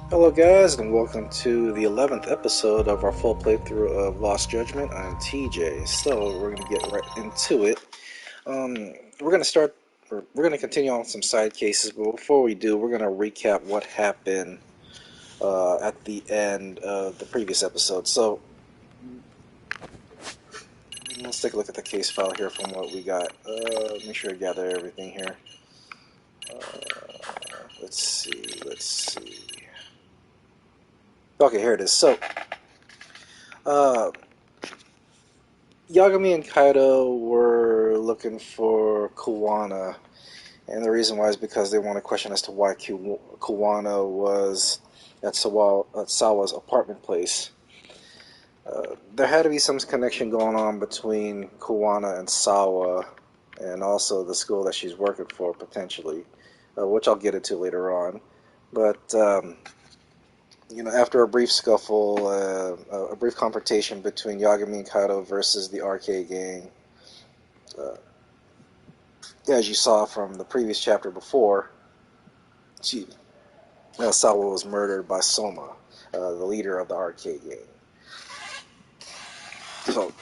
Hello guys, and welcome to the 11th episode of our full playthrough of Lost Judgment. I'm TJ. So we're going to get right into it. We're going to start, we're going to continue on some side cases, but before we do, we're going to recap what happened at the end of the previous episode. So let's take a look at the case file here from what we got. Make sure to gather everything here. Let's see. Okay, here it is. So, uh, Yagami and Kaido were looking for Kuwana, and the reason why is because they want to question as to why Kuwana was at Sawa's apartment place. There had to be some connection going on between Kuwana and Sawa, and also the school that she's working for, potentially, which I'll get into later on. But after a brief scuffle, a brief confrontation between Yagami and Kaido versus the arcade gang, as you saw from the previous chapter before, Sawa was murdered by Soma, the leader of the arcade gang. So,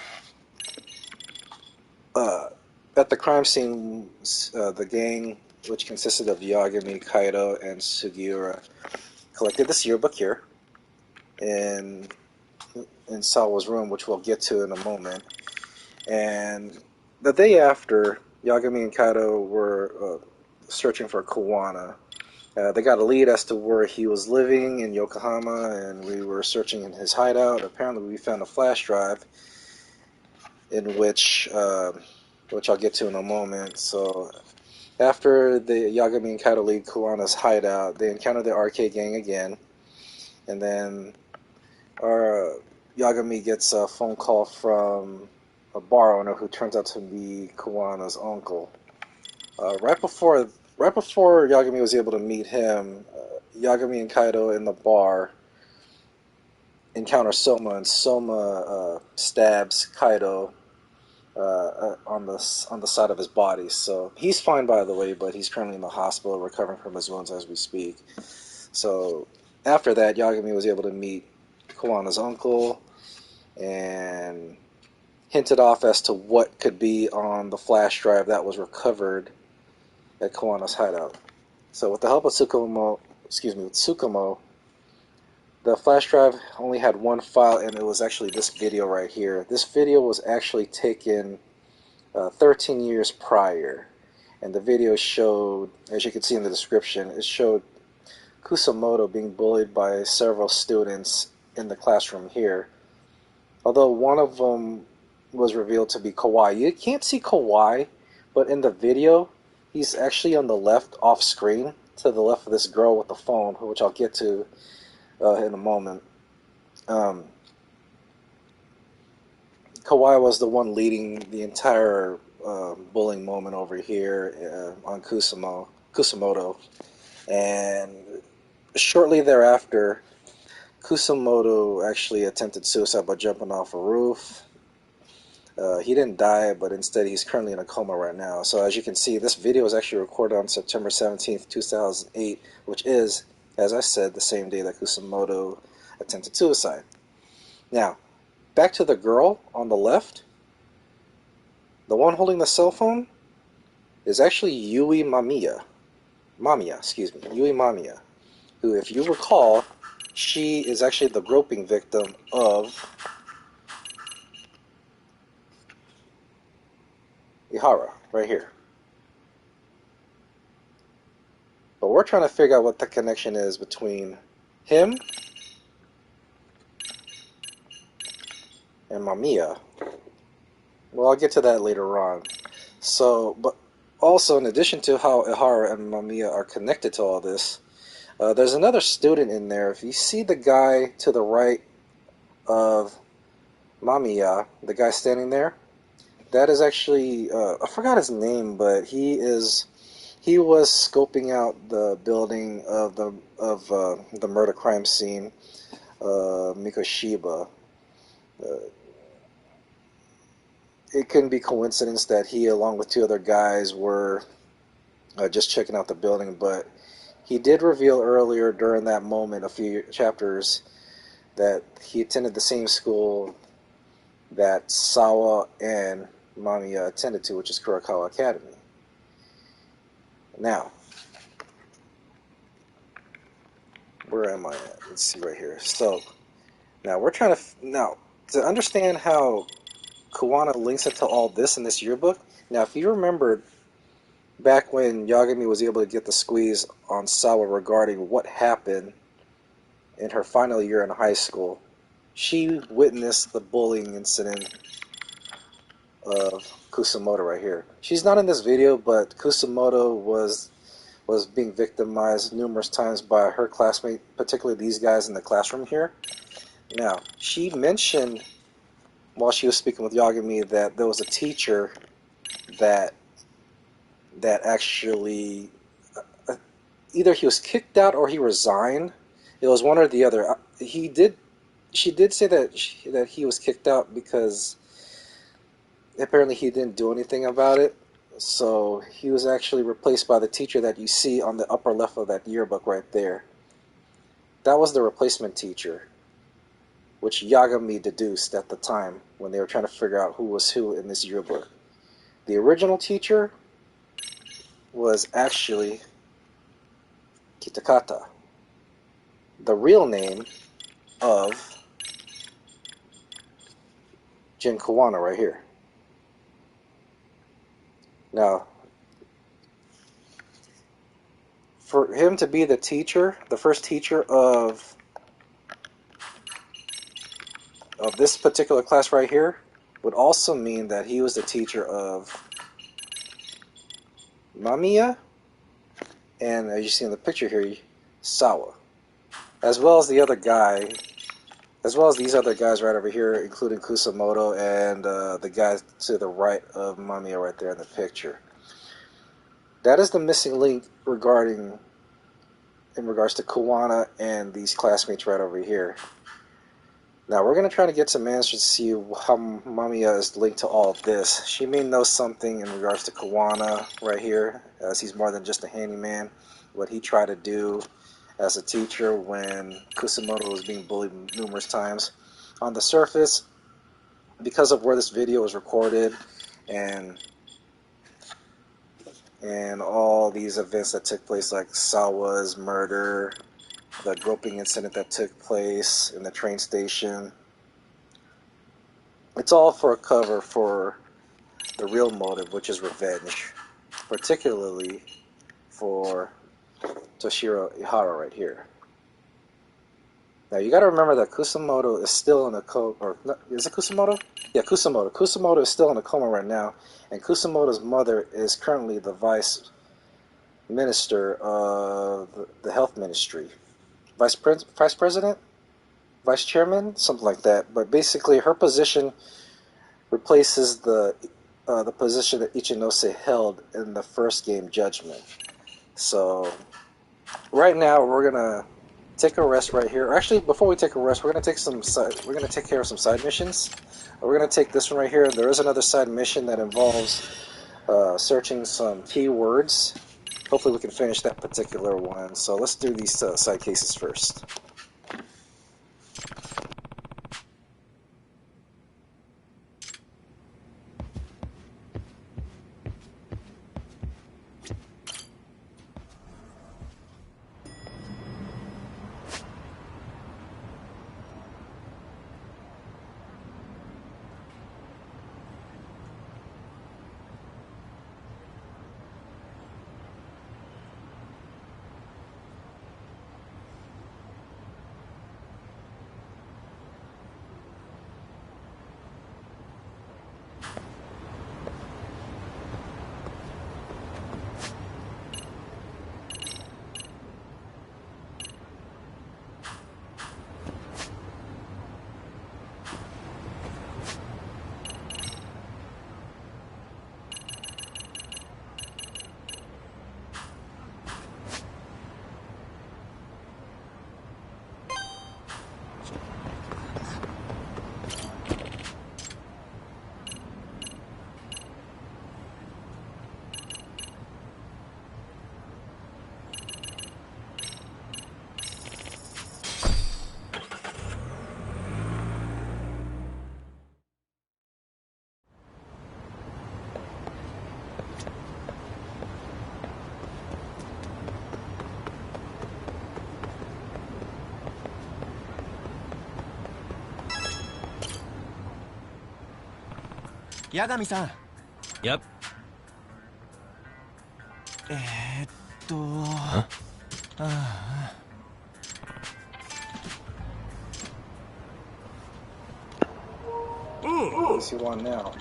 at the crime scene, the gang, which consisted of Yagami, Kaido, and Sugiura, collected this yearbook here in Sawa's room, which we'll get to in a moment. And the day after, Yagami and Kaido were searching for Kuwana. They got a lead as to where he was living in Yokohama, and we were searching in his hideout. Apparently, we found a flash drive in which I'll get to in a moment. So, after the Yagami and Kaido leave Kuwana's hideout, they encounter the arcade gang again, and then our Yagami gets a phone call from a bar owner who turns out to be Kuwana's uncle. Right before Yagami was able to meet him, Yagami and Kaido in the bar encounter Soma, and Soma stabs Kaido on the side of his body. So he's fine, by the way, but he's currently in the hospital recovering from his wounds as we speak. So after that, Yagami was able to meet Kuwana's uncle and hinted off as to what could be on the flash drive that was recovered at Kuwana's hideout. So with the help of Tsukumo, the flash drive only had one file, and it was actually this video right here. This video was actually taken 13 years prior, and the video showed, as you can see in the description, it showed Kusomoto being bullied by several students in the classroom here. Although one of them was revealed to be Kawhi. You can't see Kawhi, but in the video, he's actually on the left, off screen, to the left of this girl with the phone, which I'll get to in a moment. Kawhi was the one leading the entire bullying moment over here on Kusomoto. And shortly thereafter, Kusomoto actually attempted suicide by jumping off a roof. He didn't die, but instead he's currently in a coma right now. So as you can see, this video was actually recorded on September 17th, 2008, which is, as I said, the same day that Kusomoto attempted suicide. Now, back to the girl on the left. The one holding the cell phone is actually Yui Mamiya. Yui Mamiya, who, if you recall, she is actually the groping victim of Ehara, right here. But we're trying to figure out what the connection is between him and Mamiya. Well, I'll get to that later on. So, but also, in addition to how Ehara and Mamiya are connected to all this, there's another student in there. If you see the guy to the right of Mamiya, the guy standing there, that is actually, I forgot his name, but he was scoping out the building of the murder crime scene, Mikoshiba. It couldn't be coincidence that he, along with two other guys, were just checking out the building, but he did reveal earlier during that moment, a few chapters, that he attended the same school that Sawa and Mamiya attended to, which is Kurakawa Academy. Now, where am I at? Let's see right here. So, now we're trying to to understand how Kuwana links into all this in this yearbook. Now, if you remember back when Yagami was able to get the squeeze on Sawa regarding what happened in her final year in high school, she witnessed the bullying incident of Kusomoto right here. She's not in this video, but Kusomoto was being victimized numerous times by her classmates, particularly these guys in the classroom here. Now, she mentioned while she was speaking with Yagami that there was a teacher that actually either he was kicked out or he resigned. It was one or the other. She did say that he was kicked out because apparently he didn't do anything about it. So he was actually replaced by the teacher that you see on the upper left of that yearbook right there. That was the replacement teacher, which Yagami deduced at the time when they were trying to figure out who was who in this yearbook. The original teacher was actually Kitakata, the real name of Jin Kuwana right here. Now, for him to be the teacher, the first teacher of this particular class right here, would also mean that he was the teacher of Mamiya, and as you see in the picture here, Sawa, as well as the other guy, as well as these other guys right over here, including Kusomoto and the guy to the right of Mamiya right there in the picture. That is the missing link in regards to Kuwana and these classmates right over here. Now we're going to try to get some answers to see how Mamiya is linked to all of this. She may know something in regards to Kuwana right here, as he's more than just a handyman. What he tried to do as a teacher when Kusomoto was being bullied numerous times. On the surface, because of where this video was recorded and all these events that took place, like Sawa's murder, the groping incident that took place in the train station, it's all for a cover for the real motive, which is revenge, particularly for Toshiro Ehara right here. Now you got to remember that Kusomoto is still in a coma, or is it Kusomoto? Yeah, Kusomoto. Kusomoto is still in a coma right now, and Kusomoto's mother is currently the vice minister of the health ministry, vice president, vice chairman, something like that. But basically, her position replaces the position that Ichinose held in the first game Judgment. So right now we're gonna take a rest right here. Actually, before we take a rest, we're gonna take care of some side missions. We're gonna take this one right here. There is another side mission that involves searching some keywords. Hopefully we can finish that particular one. So let's do these side cases first. Yagami-san. Yep. Huh? What does he want now?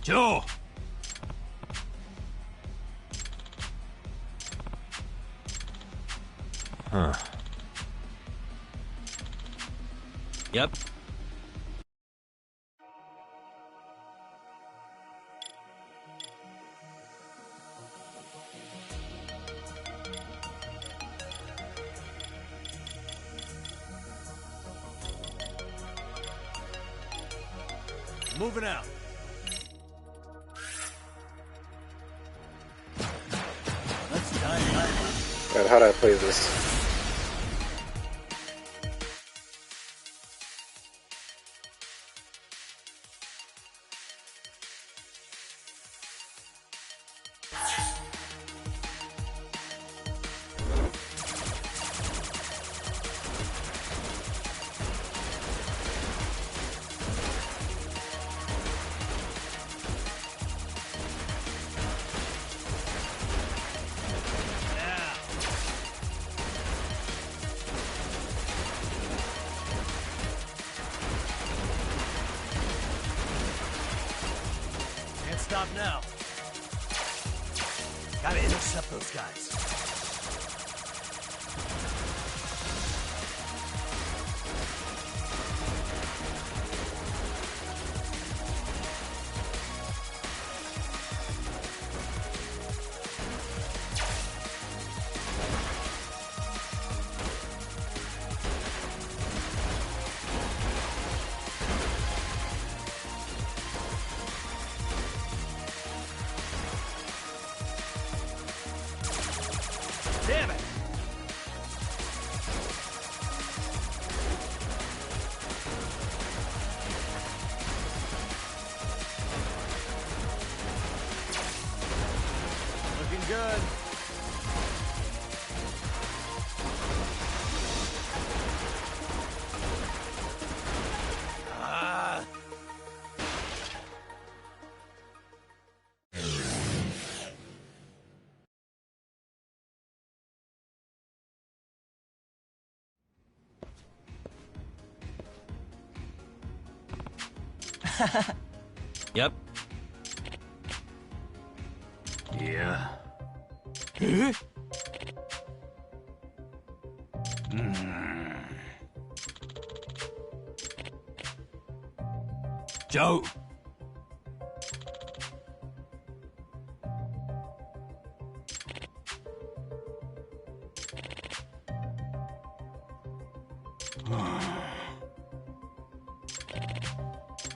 Joe! Huh. Yep. Moving out. God, how do I play this? Stop now. Gotta intercept those guys. Damn it! Looking good. Yep. Yeah. Joe.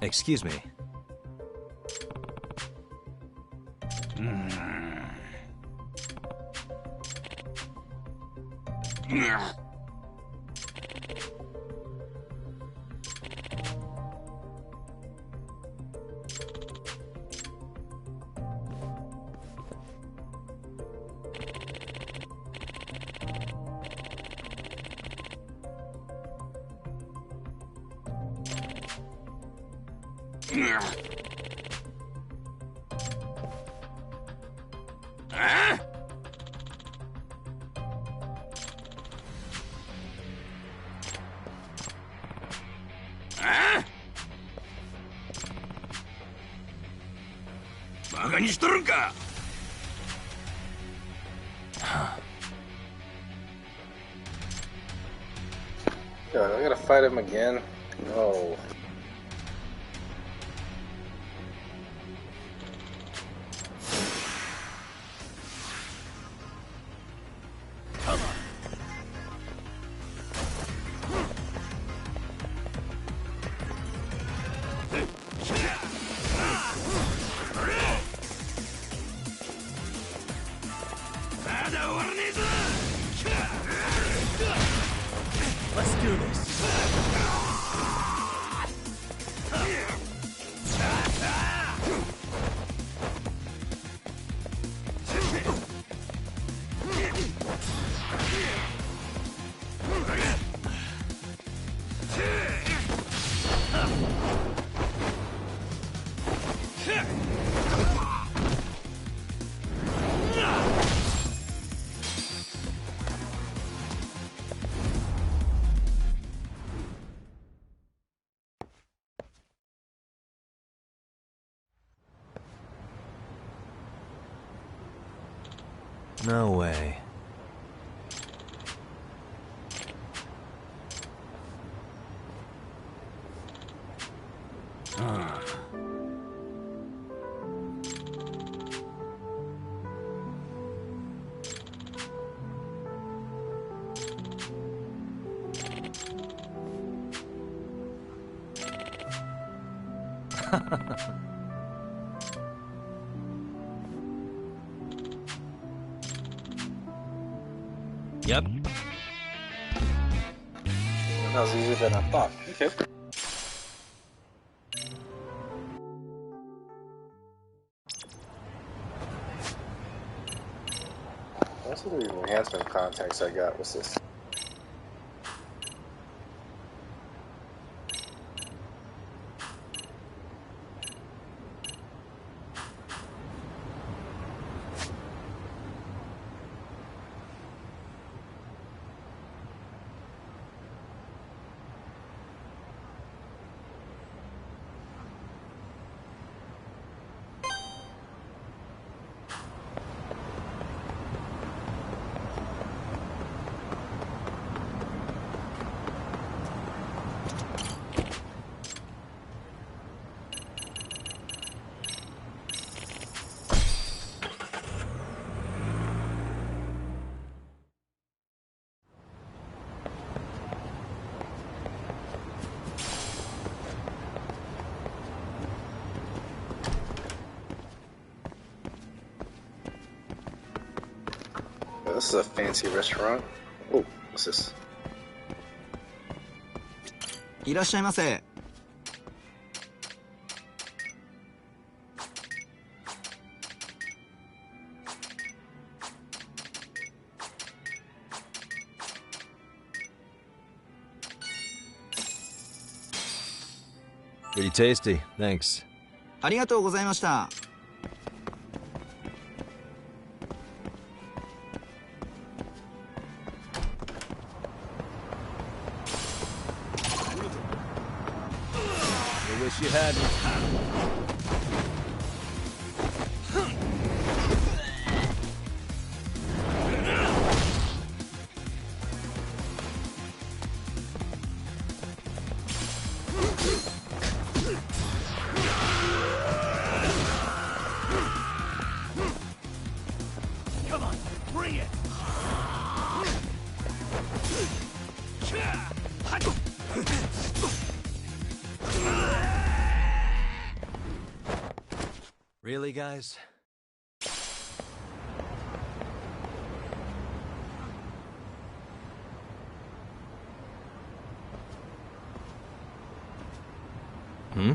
Excuse me. God, I gotta fight him again. No. Let's do this. No way. Yep. That was easier than I thought. Okay. Most of the enhancement contacts I got. What's this? Oh, this is a fancy restaurant. Oh, what's this? いらっしゃいませ。Pretty tasty, thanks. ありがとうございました。I wish you had me. Come on, bring it. Really, guys? Hmm?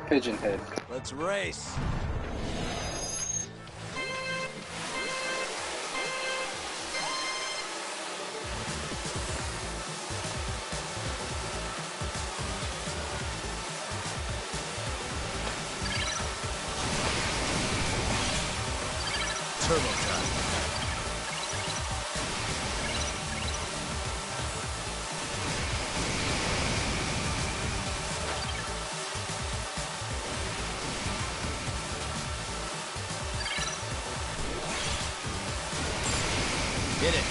Pigeon head. Let's race. Turbo time. Hit it.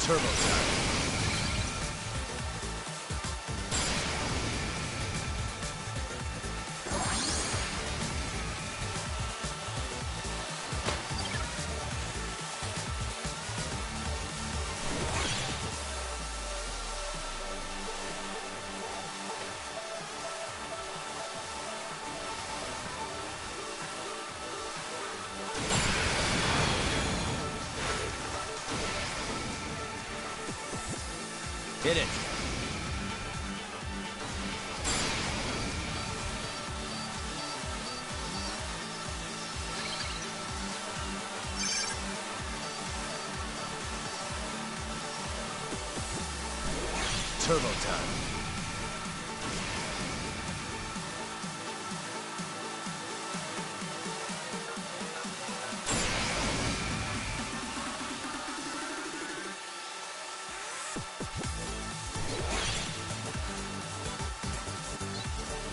Turbo time. Hit it. Turbo time.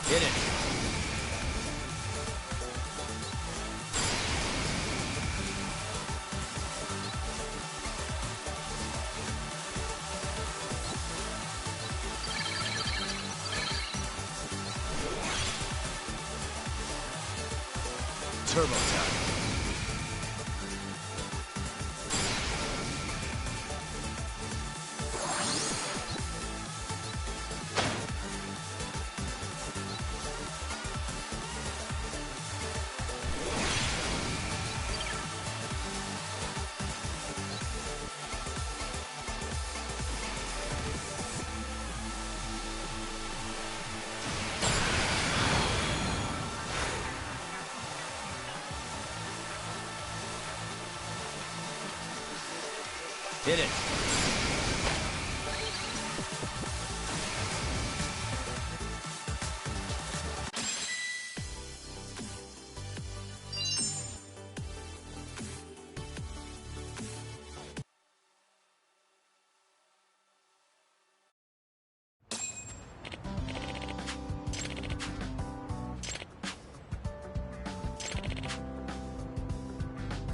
Hit it. Turbo time. Hit it.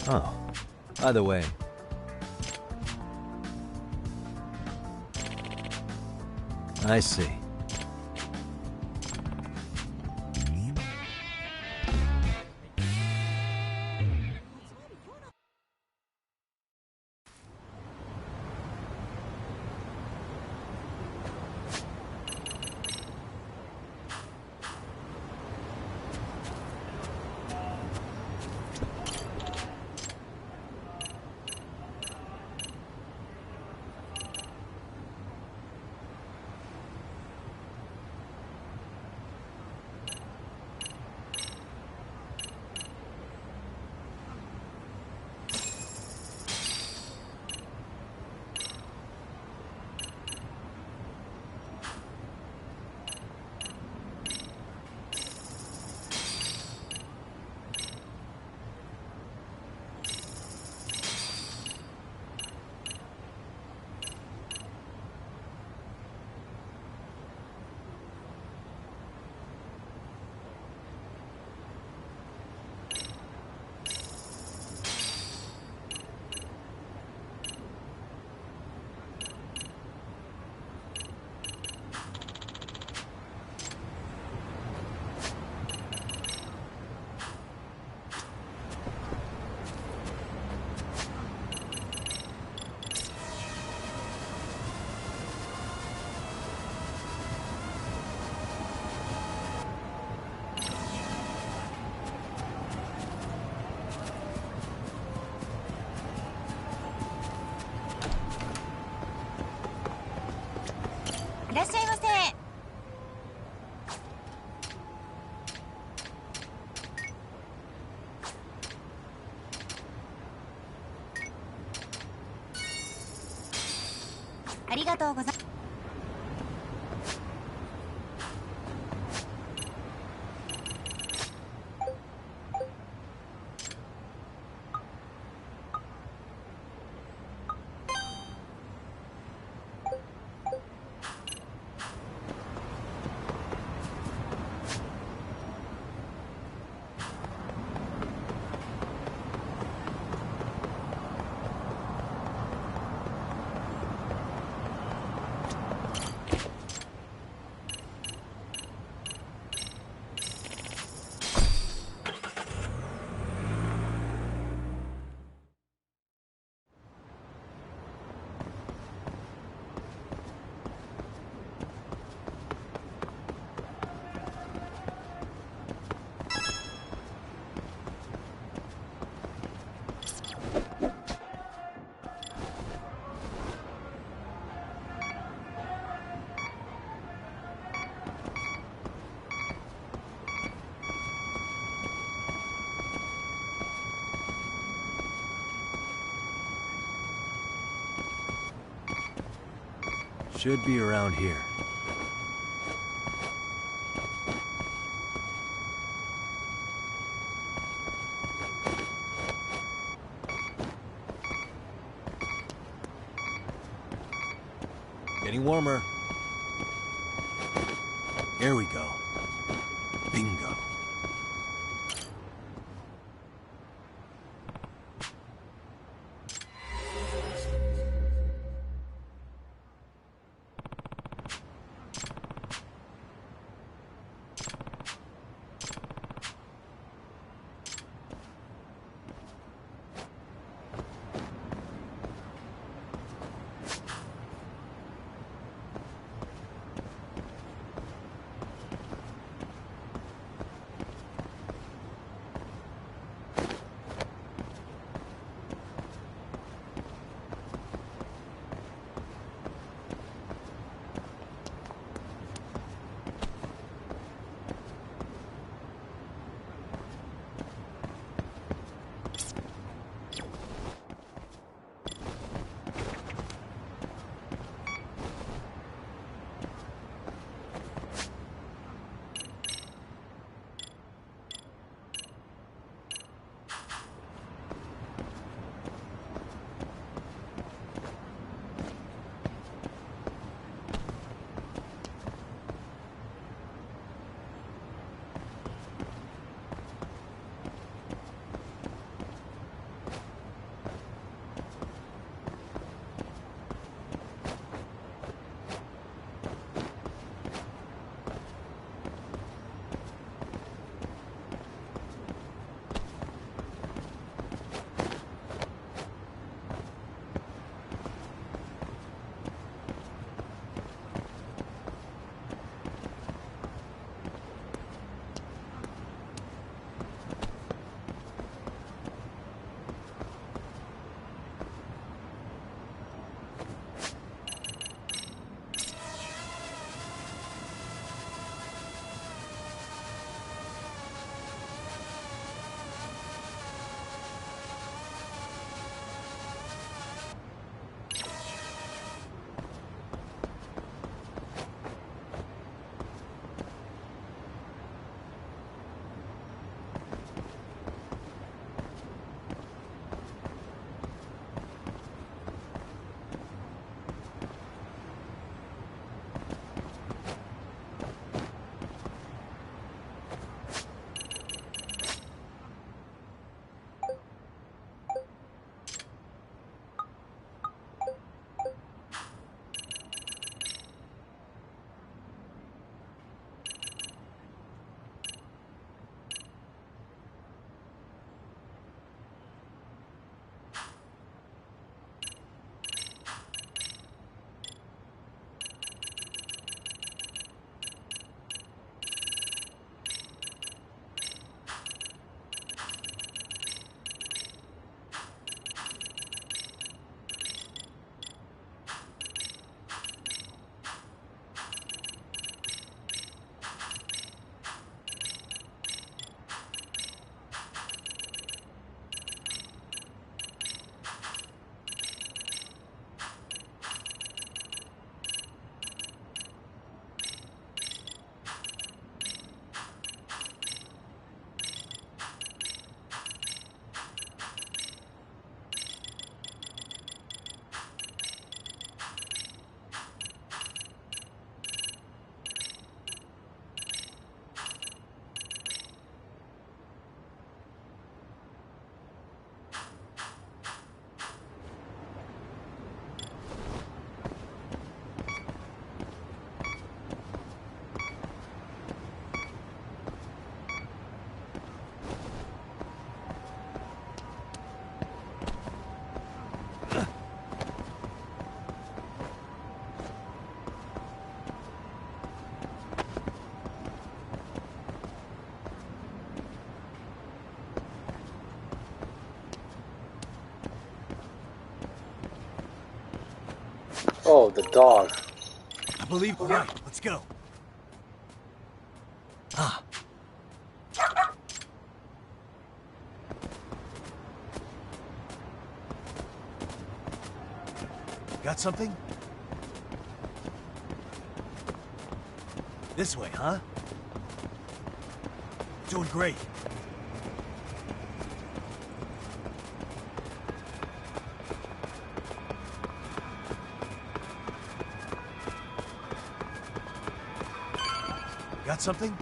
Oh, by the way, I see. らっしゃいませ。ありがとうございます。Should be around here. Getting warmer. Here we go. Bingo. Oh, the dog. I believe we're right. Let's go. Ah. Got something? This way, huh? Doing great. Got something?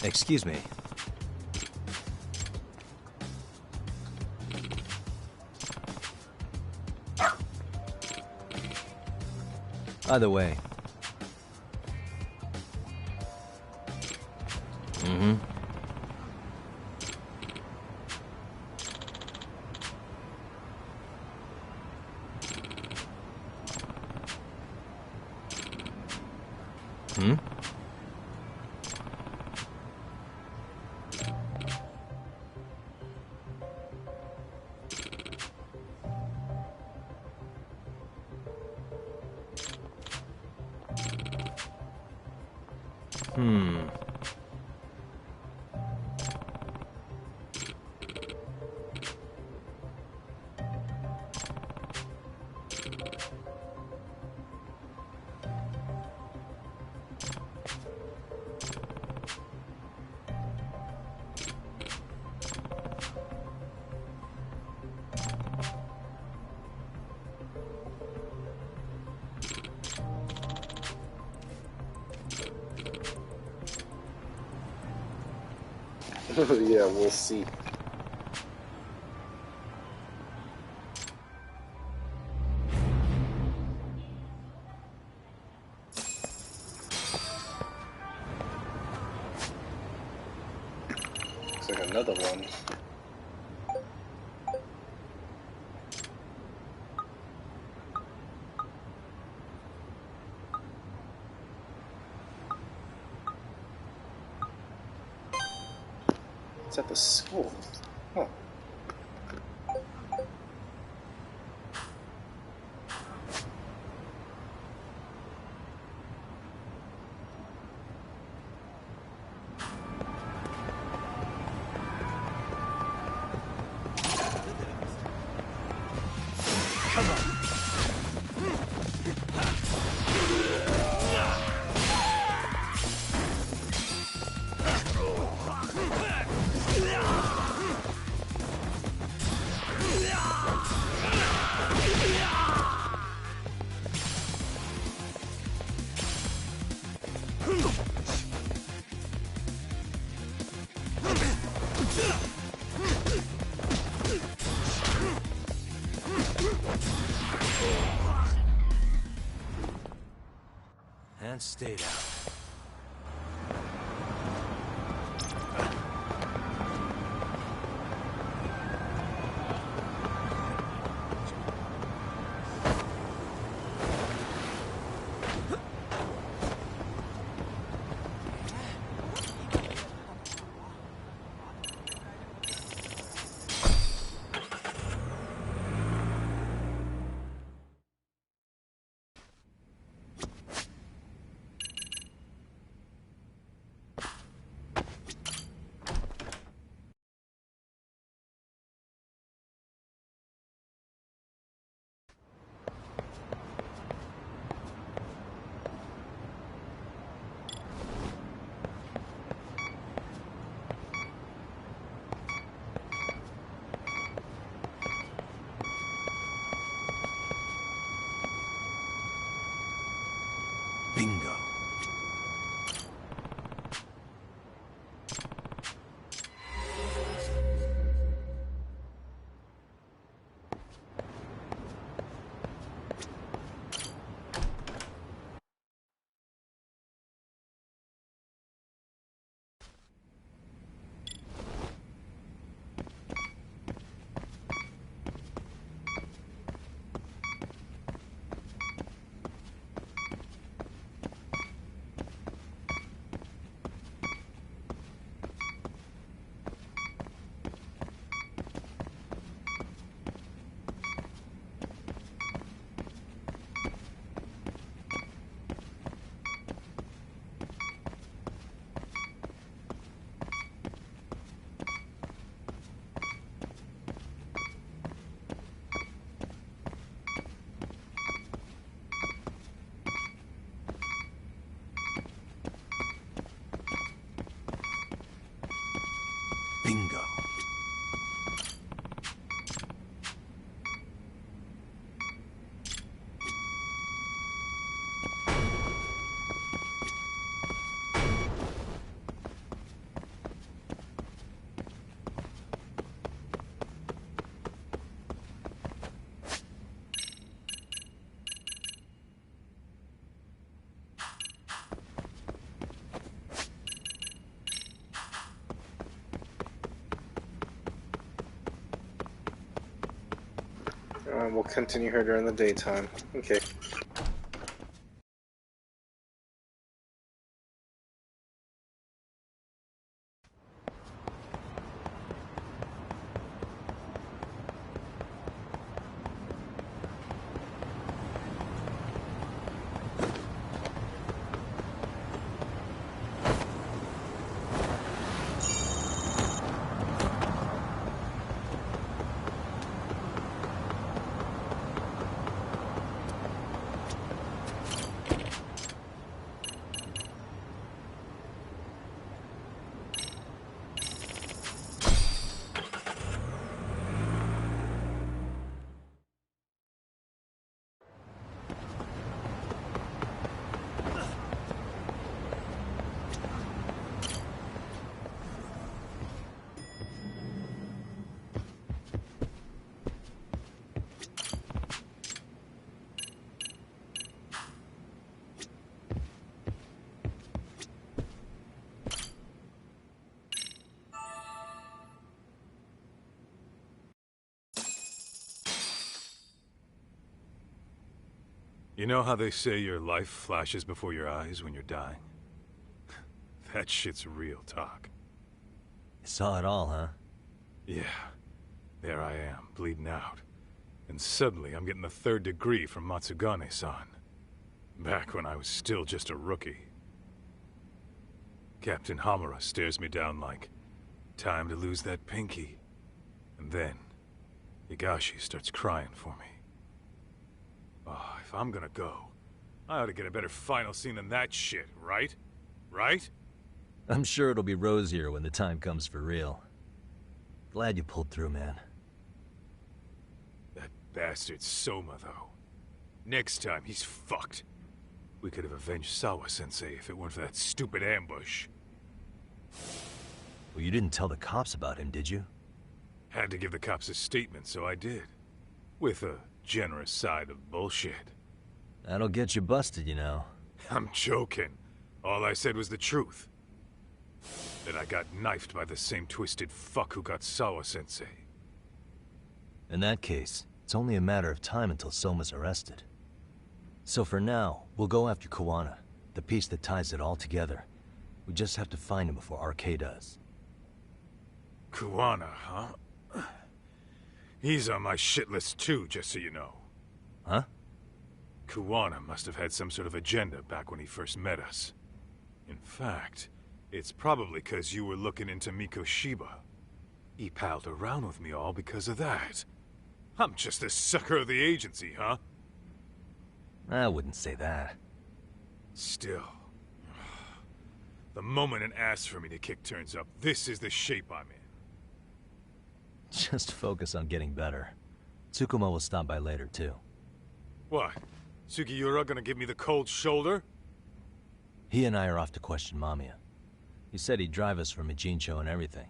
Excuse me. By the way. Mm-hmm. Hmm? Hmm. Yeah, we'll see. Looks like another one. It's at the school. Huh. And stay down. We'll continue here during the daytime. Okay. You know how they say your life flashes before your eyes when you're dying? That shit's real talk. You saw it all, huh? Yeah. There I am, bleeding out. And suddenly I'm getting the 3rd degree from Matsugane-san. Back when I was still just a rookie. Captain Hamura stares me down like, time to lose that pinky. And then, Higashi starts crying for me. Oh, if I'm gonna go, I ought to get a better final scene than that shit, right? Right? I'm sure it'll be rosier when the time comes for real. Glad you pulled through, man. That bastard Soma, though. Next time, he's fucked. We could have avenged Sawa-sensei if it weren't for that stupid ambush. Well, you didn't tell the cops about him, did you? Had to give the cops a statement, so I did. With a generous side of bullshit. That'll get you busted, you know. I'm joking. All I said was the truth. That I got knifed by the same twisted fuck who got Sawa-sensei. In that case, it's only a matter of time until Soma's arrested. So for now, we'll go after Kuwana, the piece that ties it all together. We just have to find him before RK does. Kuwana, huh? He's on my shit list too, just so you know. Huh? Kuwana must have had some sort of agenda back when he first met us. In fact, it's probably because you were looking into Mikoshiba. He palled around with me all because of that. I'm just a sucker of the agency, huh? I wouldn't say that. Still. The moment an ass for me to kick turns up, this is the shape I'm in. Just focus on getting better. Tsukuma will stop by later, too. What? Sugiura gonna give me the cold shoulder? He and I are off to question Mamiya. He said he'd drive us from Ijincho and everything.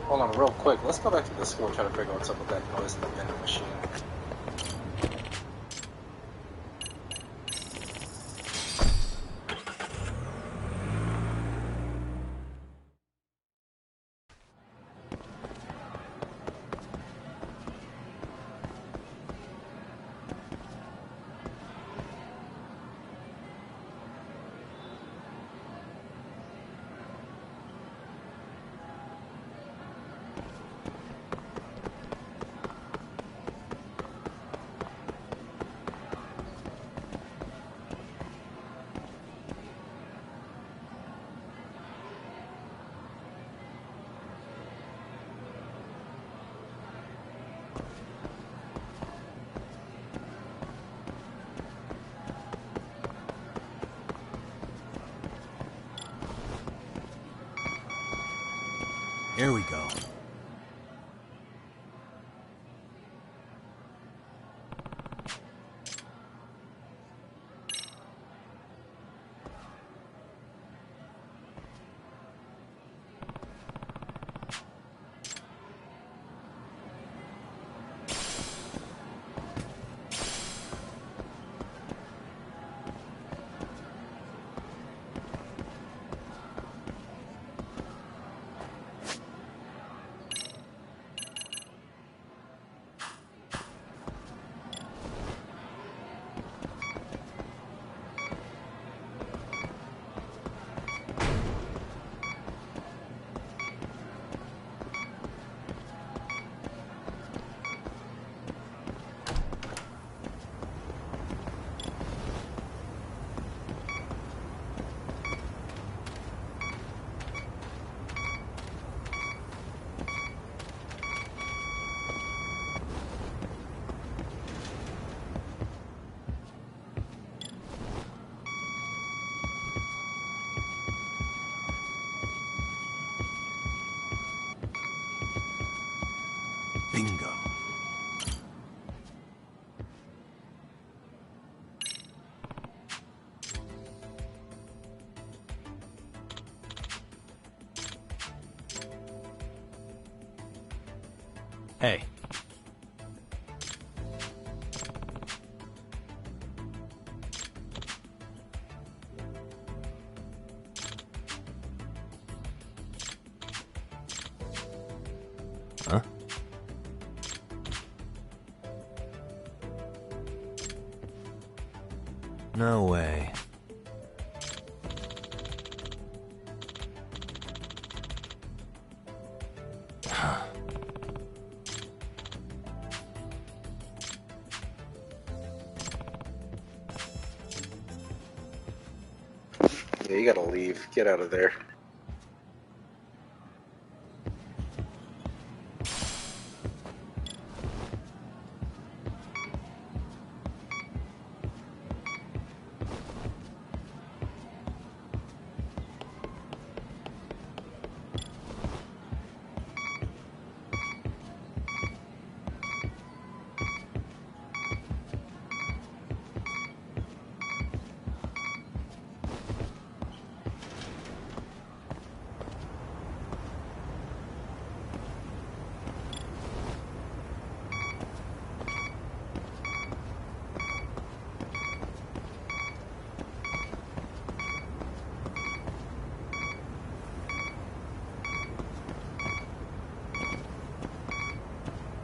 Hold on, real quick. Let's go back to the school and try to figure out what's up with that noise in the vending machine. Here we go. Hey. Huh? No way. Yeah, you gotta leave. Get out of there.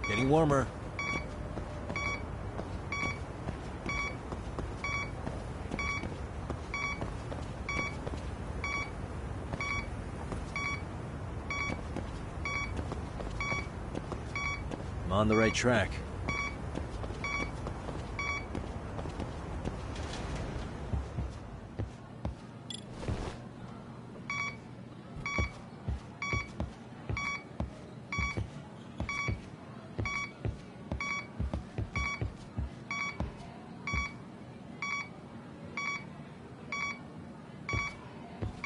Getting warmer. I'm on the right track.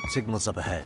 Signal's up ahead.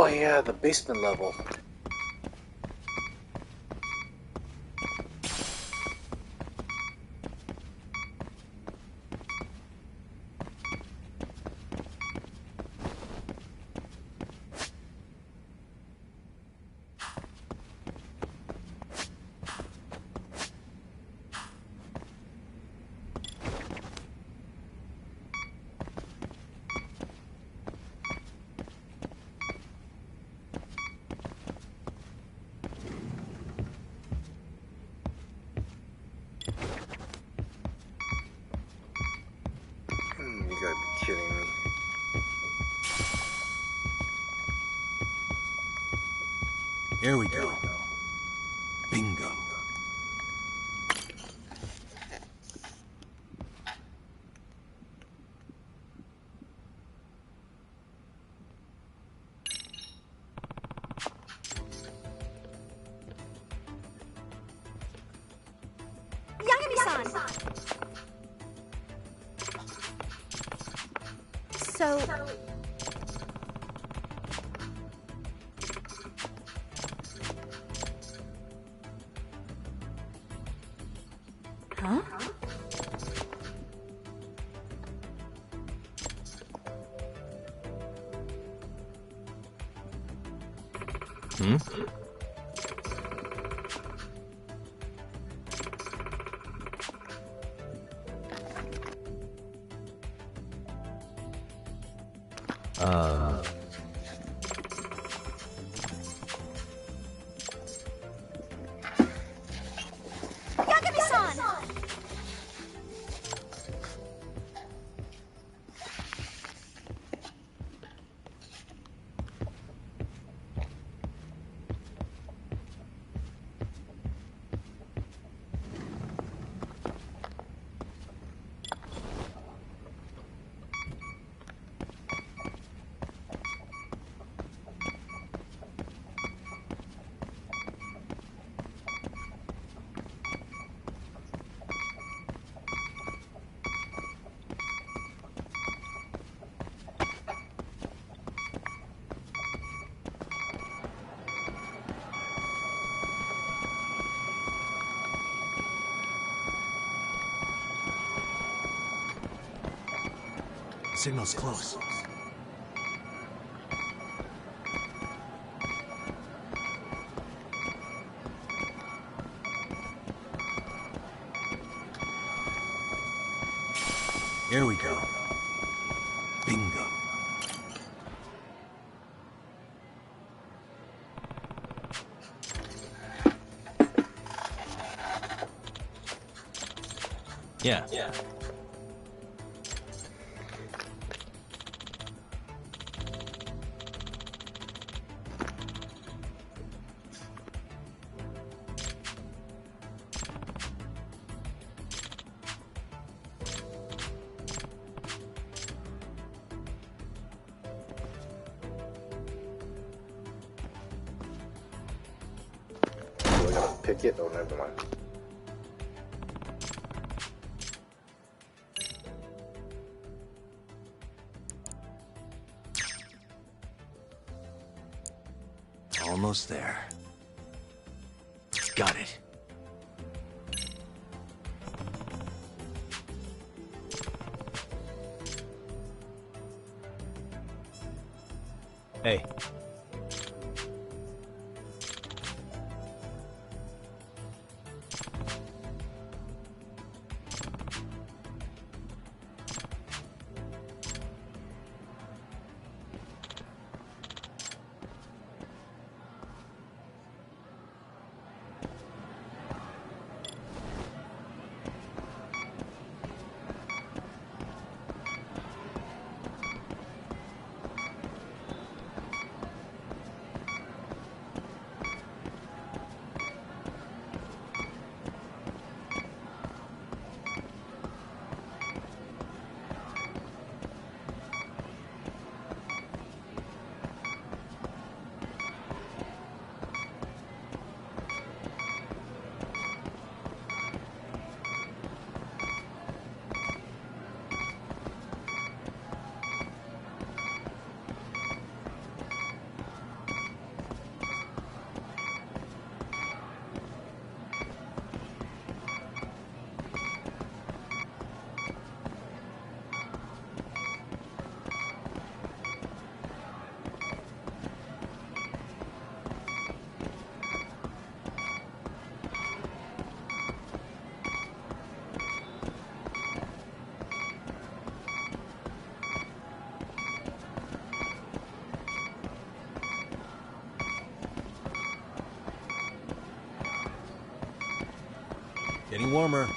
yeah, the basement level. You gotta be kidding me. Here we go. Bingo. Yagami-san! So... Huh? Hmm? Yagami-san! Signal's close. Here we go. Bingo. Yeah. Do I gotta pick it? Oh, never mind. Almost there. Got it. Hey. warmer.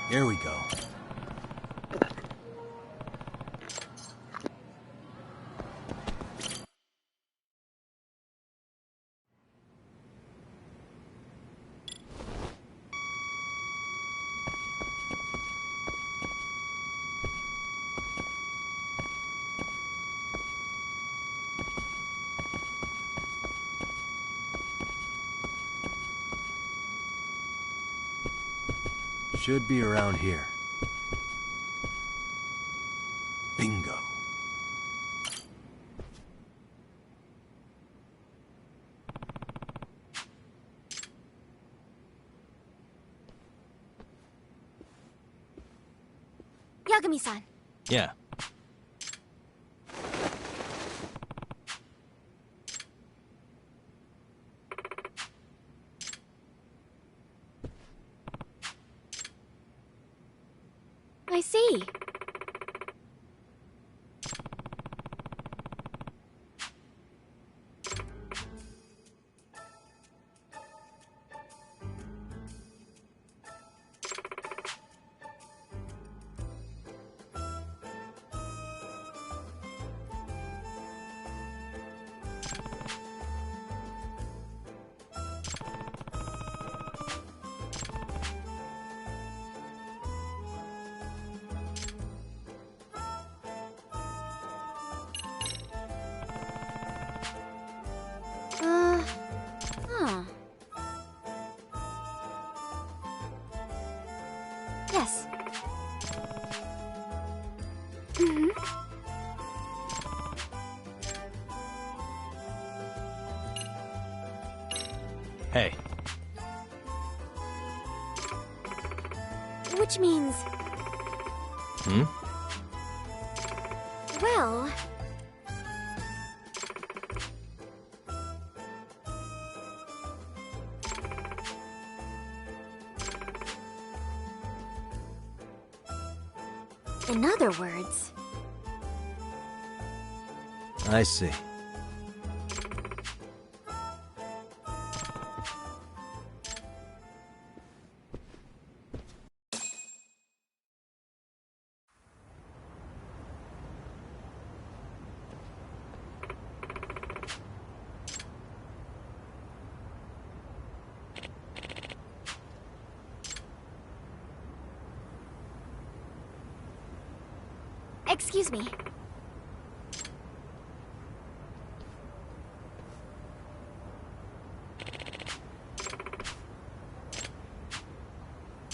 Here we go. Should be around here. Bingo. Yagami-san. Yeah. I see. Huh. Yes. Mm-hmm. Hey. Which means... Hmm? Well... In other words... I see. Excuse me.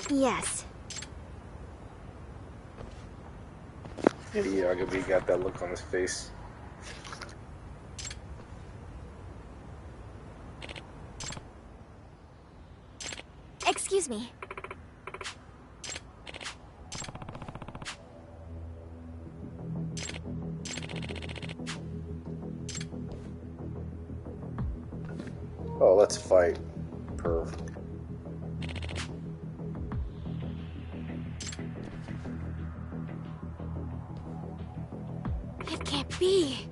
Yes. Hey, Yagami got that look on his face. Excuse me. Oh, let's fight. Perv. It can't be.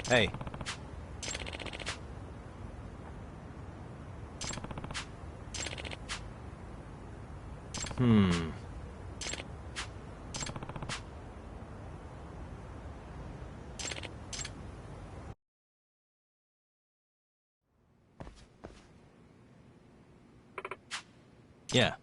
Hey. Hmm. Yeah.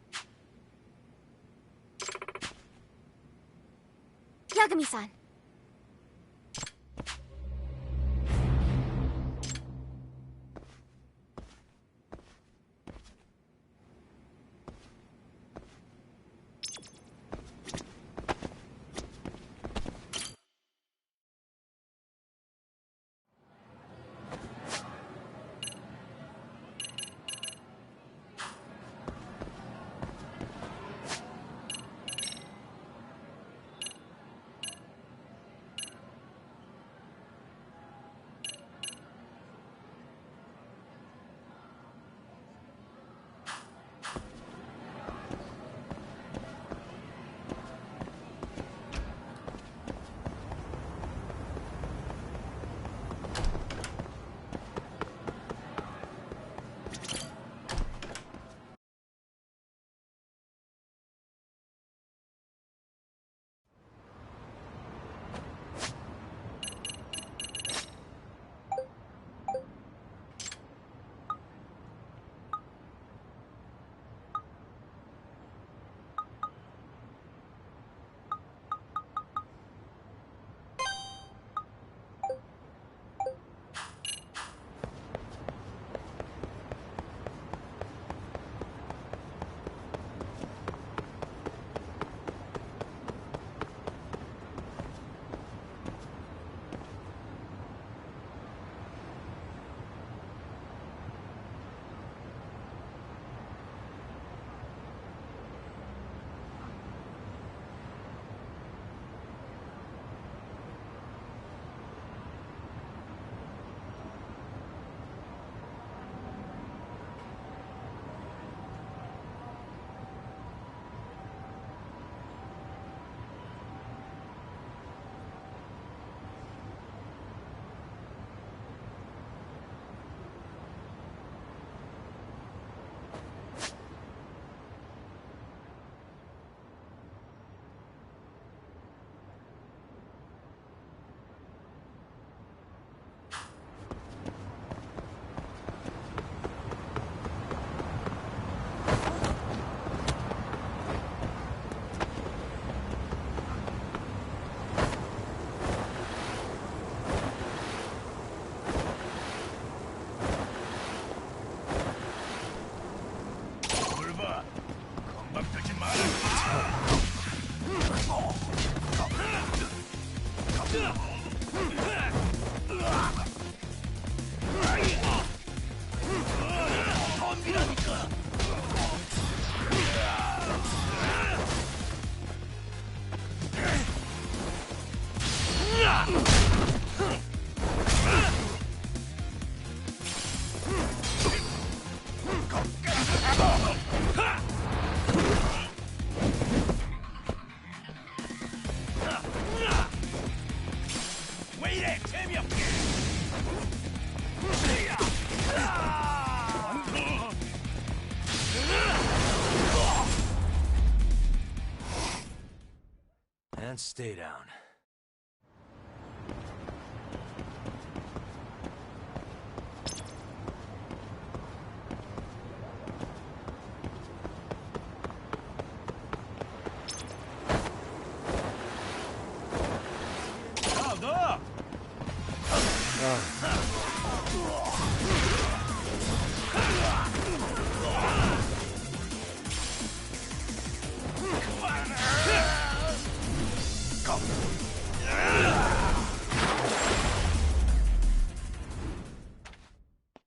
stay down.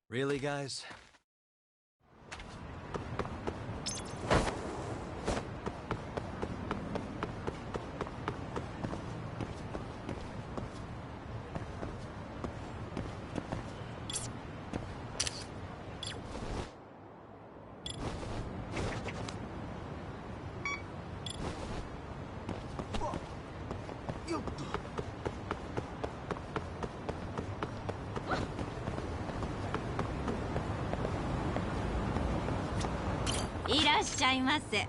Really, guys?いらっしゃいませ。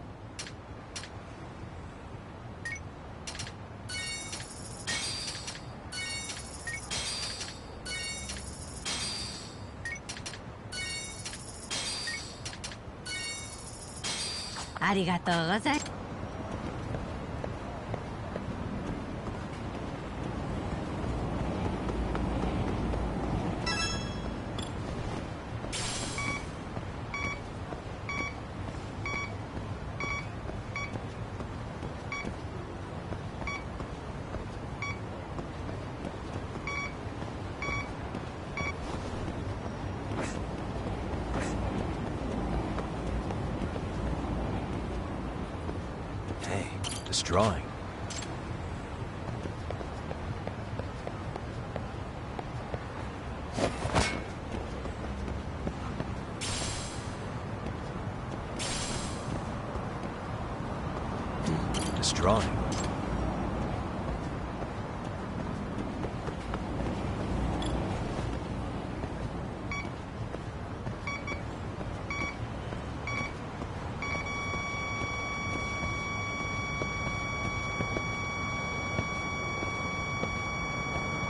ありがとうございます。Hey, this drawing. This drawing.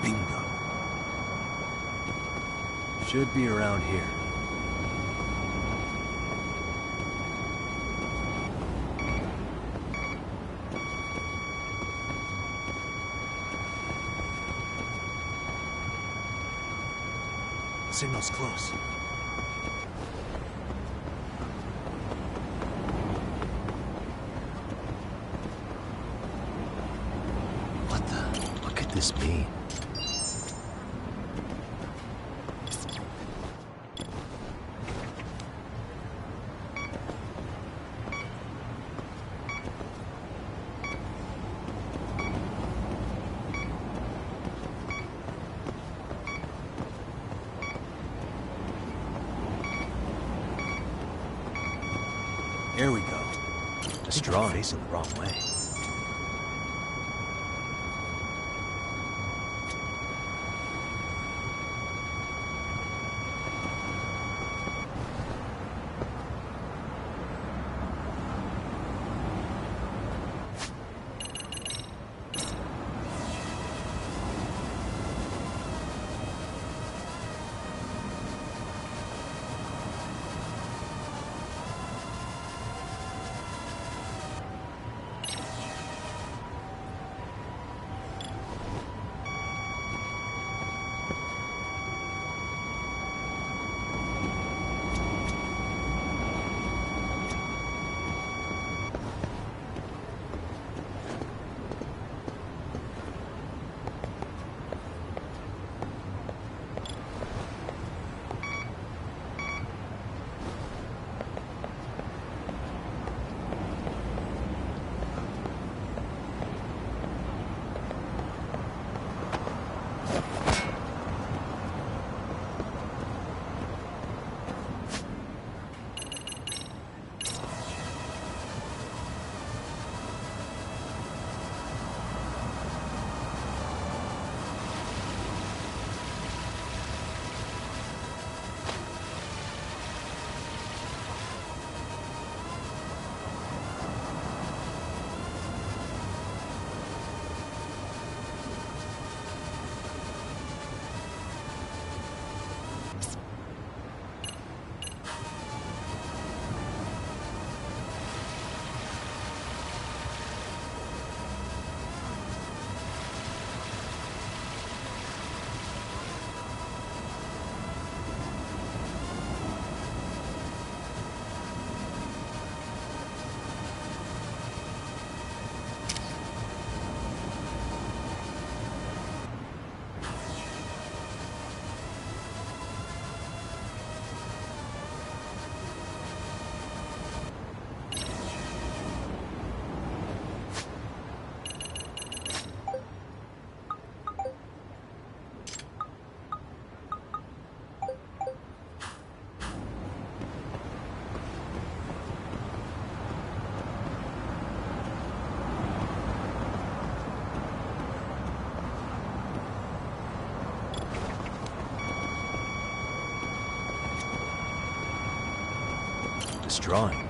Bingo. Should be around here. Signal's close. What the? What could this mean? Here we go. Just drawing facing the wrong way. This drawing.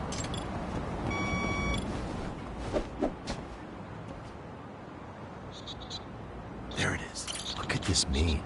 There it is. What could this mean?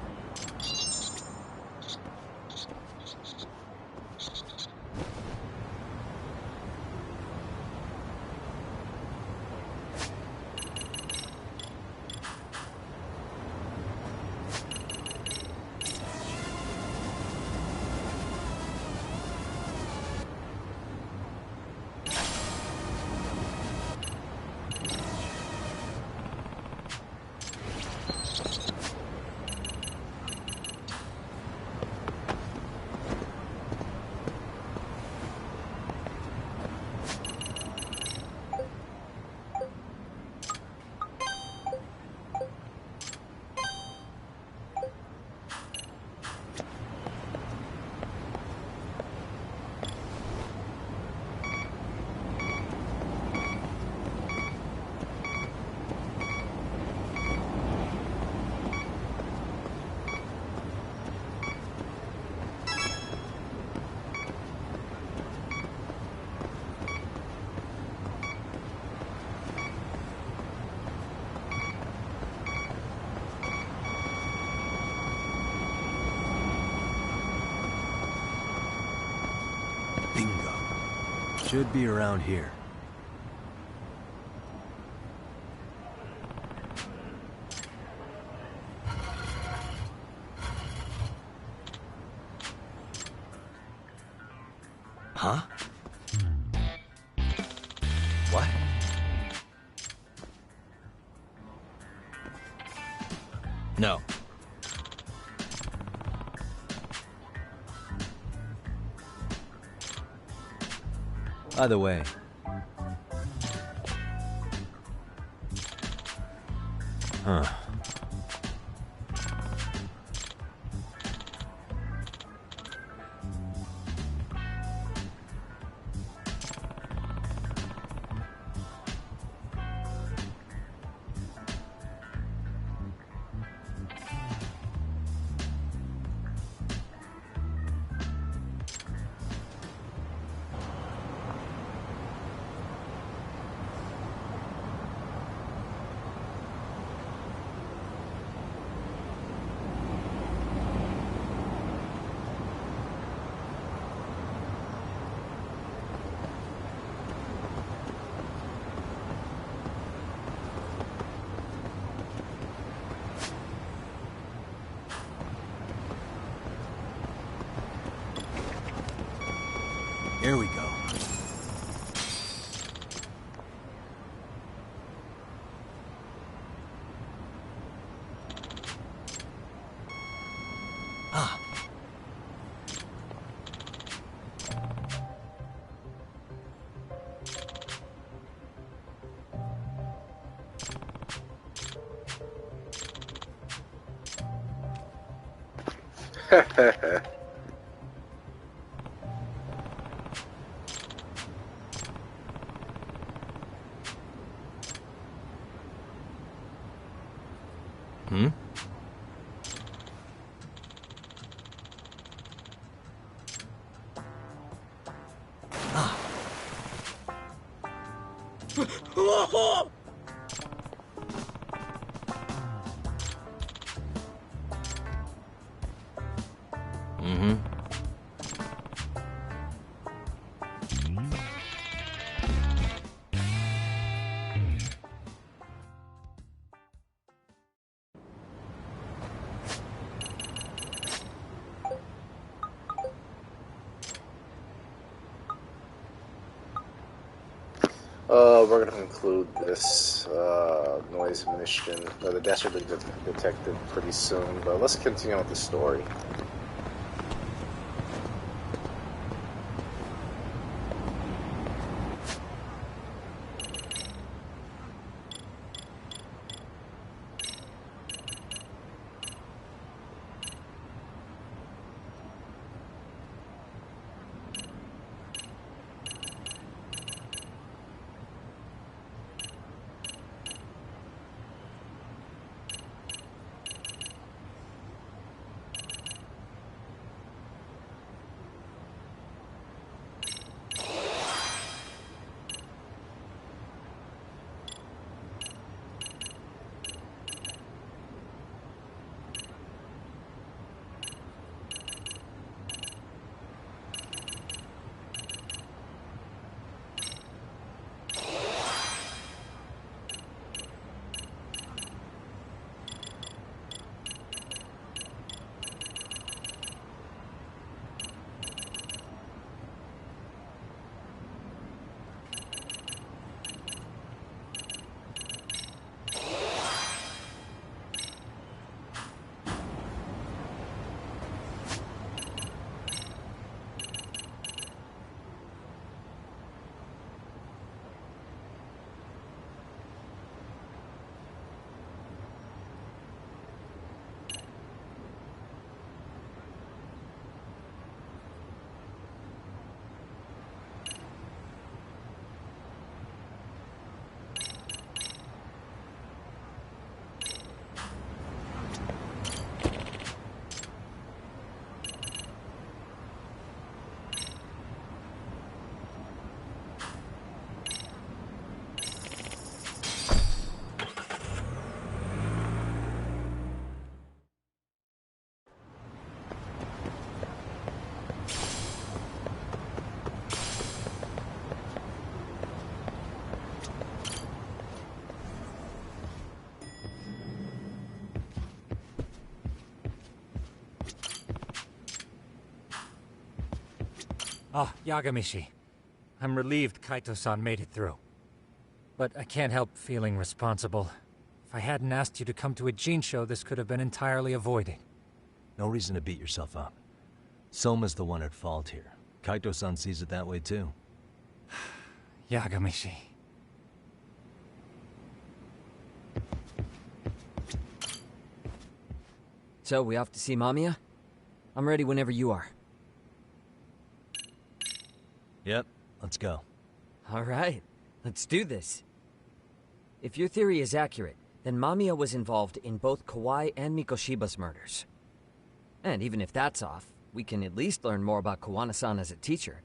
Bingo. Should be around here. Huh? What? No. Either way. Huh. Here we go. Ah. Hmm? Mm-hmm. We're going to conclude this noise mission. The dastardly detective pretty soon, but let's continue with the story. Oh, Yagami-shi. I'm relieved Kaito-san made it through. But I can't help feeling responsible. If I hadn't asked you to come to a Jin show, this could have been entirely avoided. No reason to beat yourself up. Soma's the one at fault here. Kaito-san sees it that way too. Yagami-shi. So, we off to see Mamiya? I'm ready whenever you are. Yep, let's go. Alright, let's do this. If your theory is accurate, then Mamiya was involved in both Kawai and Mikoshiba's murders. And even if that's off, we can at least learn more about Kuwana-san as a teacher.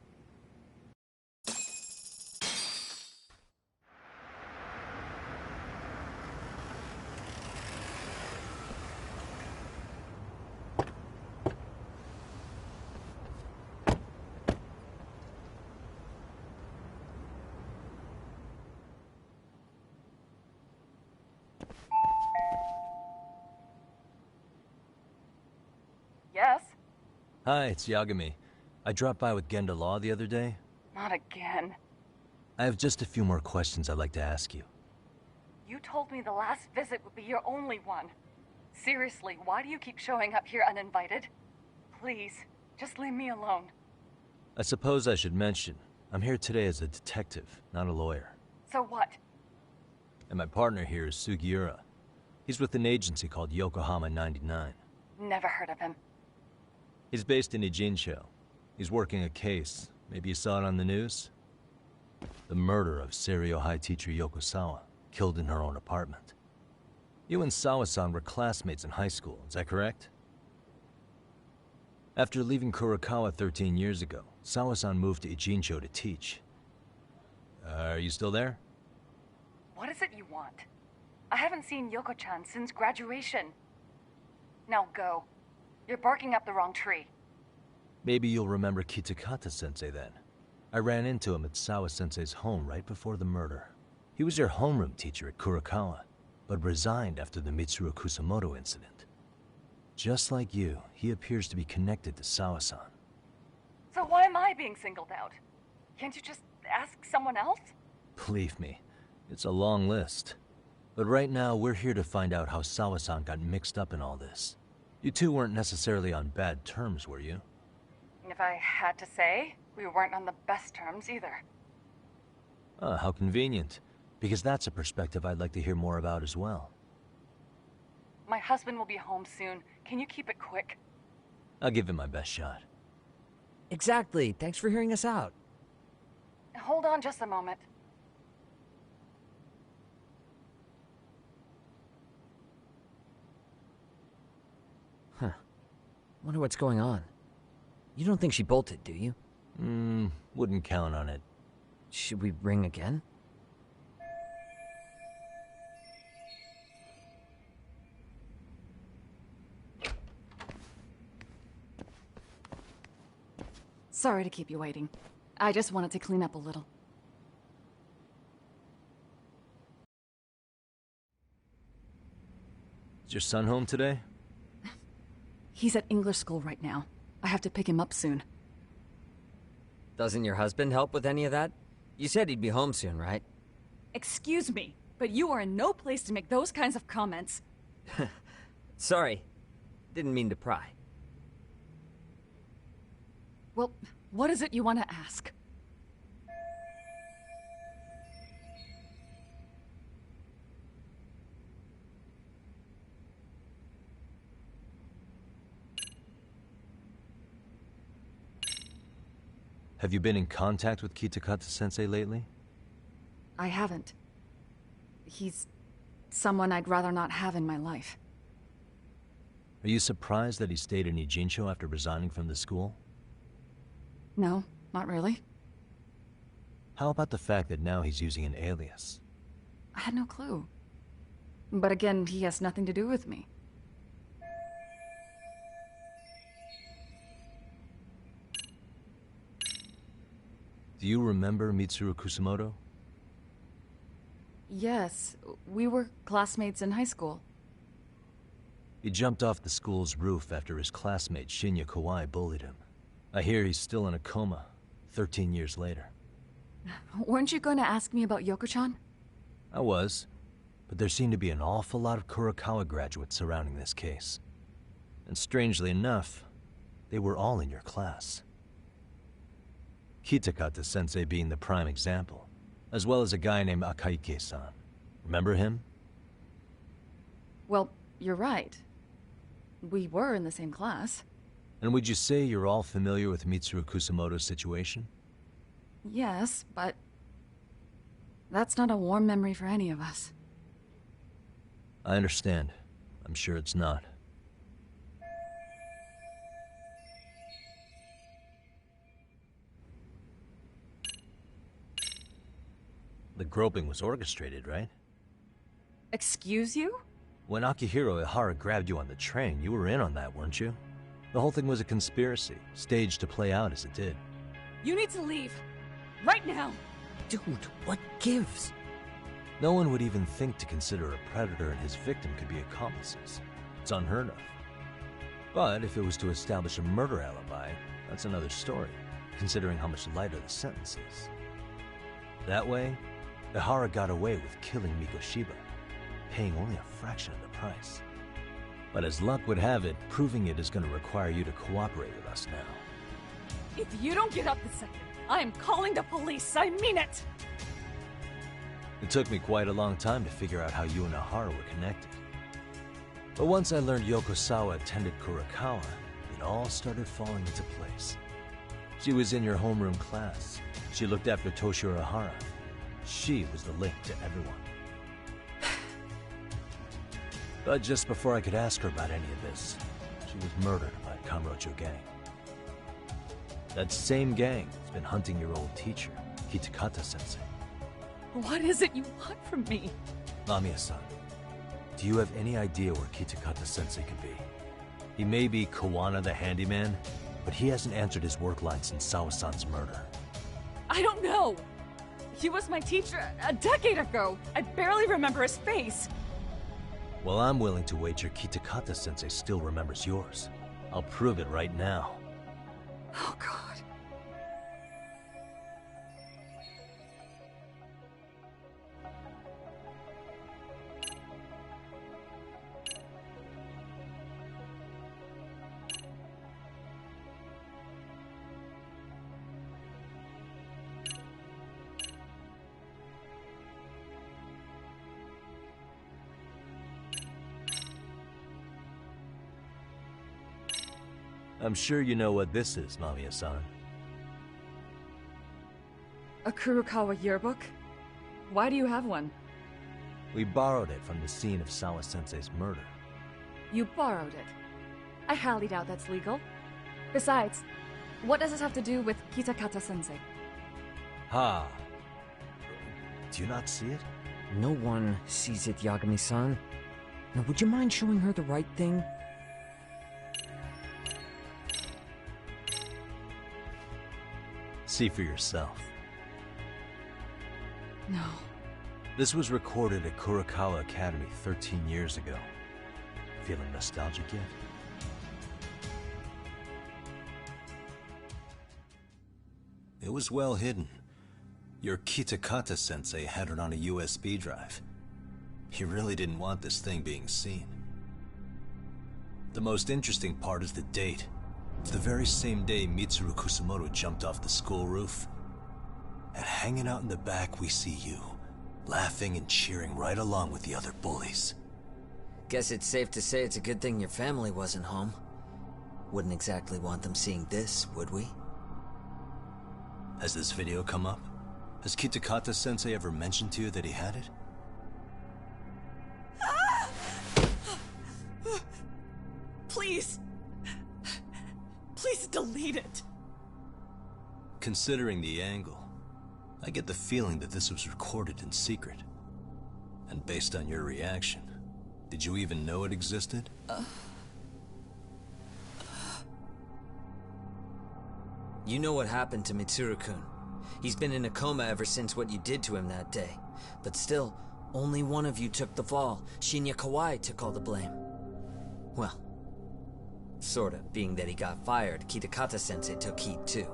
Yes? Hi, it's Yagami. I dropped by with Genda Law the other day. Not again. I have just a few more questions I'd like to ask you. You told me the last visit would be your only one. Seriously, why do you keep showing up here uninvited? Please, just leave me alone. I suppose I should mention, I'm here today as a detective, not a lawyer. So what? And my partner here is Sugiura. He's with an agency called Yokohama 99. Never heard of him. He's based in Ijincho. He's working a case. Maybe you saw it on the news? The murder of Seiryo High teacher Yokosawa, killed in her own apartment. You and Sawa-san were classmates in high school, is that correct? After leaving Kurokawa 13 years ago, Sawa-san moved to Ijincho to teach. Are you still there? What is it you want? I haven't seen Yoko-chan since graduation. Now go. You're barking up the wrong tree. Maybe you'll remember Kitakata-sensei then. I ran into him at Sawa-sensei's home right before the murder. He was your homeroom teacher at Kurokawa, but resigned after the PlayTHRU Kusomoto incident. Just like you, he appears to be connected to Sawa-san. So why am I being singled out? Can't you just ask someone else? Believe me, it's a long list. But right now, we're here to find out how Sawa-san got mixed up in all this. You two weren't necessarily on bad terms, were you? If I had to say, we weren't on the best terms either. Ah, how convenient. Because that's a perspective I'd like to hear more about as well. My husband will be home soon. Can you keep it quick? I'll give it my best shot. Exactly. Thanks for hearing us out. Hold on just a moment. Huh. Wonder what's going on. You don't think she bolted, do you? Wouldn't count on it. Should we ring again? Sorry to keep you waiting. I just wanted to clean up a little. Is your son home today? He's at English school right now. I have to pick him up soon. Doesn't your husband help with any of that? You said he'd be home soon, right? Excuse me, but you are in no place to make those kinds of comments. Sorry. Didn't mean to pry. Well, what is it you want to ask? Have you been in contact with Kitakata-sensei lately? I haven't. He's someone I'd rather not have in my life. Are you surprised that he stayed in Ijincho after resigning from the school? No, not really. How about the fact that now he's using an alias? I had no clue. But again, he has nothing to do with me. Do you remember Mitsuru Kusomoto? Yes, we were classmates in high school. He jumped off the school's roof after his classmate Shinya Kawai bullied him. I hear he's still in a coma. 13 years later. Weren't you going to ask me about Yoko-chan? I was, but there seemed to be an awful lot of Kurokawa graduates surrounding this case. And strangely enough, they were all in your class. Kitakata-sensei being the prime example, as well as a guy named Akaike-san. Remember him? Well, you're right. We were in the same class. And would you say you're all familiar with Mitsuru Kusomoto's situation? Yes, but that's not a warm memory for any of us. I understand. I'm sure it's not. The groping was orchestrated, right? Excuse you? When Akihiro Ehara grabbed you on the train, you were in on that, weren't you? The whole thing was a conspiracy, staged to play out as it did. You need to leave. Right now. Dude, what gives? No one would even think to consider a predator and his victim could be accomplices. It's unheard of. But if it was to establish a murder alibi, that's another story, considering how much lighter the sentence is. That way, Ehara got away with killing Mikoshiba, paying only a fraction of the price. But as luck would have it, proving it is going to require you to cooperate with us now. If you don't get up this second, I am calling the police. I mean it. It took me quite a long time to figure out how you and Ehara were connected. But once I learned Yokosawa attended Kurokawa, it all started falling into place. She was in your homeroom class. She looked after Toshiro Ehara. She was the link to everyone. But just before I could ask her about any of this, she was murdered by Kamurocho gang. That same gang has been hunting your old teacher, Kitakata-sensei. What is it you want from me? Mamiya-san, do you have any idea where Kitakata-sensei could be? He may be Kuwana the handyman, but he hasn't answered his work line since Sawa-san's murder. I don't know. He was my teacher a decade ago. I barely remember his face. Well, I'm willing to wager Kitakata-sensei still remembers yours. I'll prove it right now. Oh, God. I'm sure you know what this is, Mamiya-san. A Kurokawa yearbook? Why do you have one? We borrowed it from the scene of Sawa-sensei's murder. You borrowed it. I highly doubt that's legal. Besides, what does this have to do with Kitakata-sensei? Ha! Do you not see it? No one sees it, Yagami-san. Now, would you mind showing her the right thing? See for yourself. No. This was recorded at Kurokawa Academy 13 years ago. Feeling nostalgic yet? It was well hidden. Your Kitakata-sensei had it on a USB drive. He really didn't want this thing being seen. The most interesting part is the date. It's the very same day Mitsuru Kusomoto jumped off the school roof. And hanging out in the back, we see you, laughing and cheering right along with the other bullies. Guess it's safe to say it's a good thing your family wasn't home. Wouldn't exactly want them seeing this, would we? Has this video come up? Has Kitakata-sensei ever mentioned to you that he had it? Please. Please delete it. Considering the angle, I get the feeling that this was recorded in secret. And based on your reaction, did you even know it existed? You know what happened to Mitsuru-kun. He's been in a coma ever since what you did to him that day. But still, only one of you took the fall. Shinya Kawai took all the blame. Well, sorta, being that he got fired, Kitakata-sensei took heat too.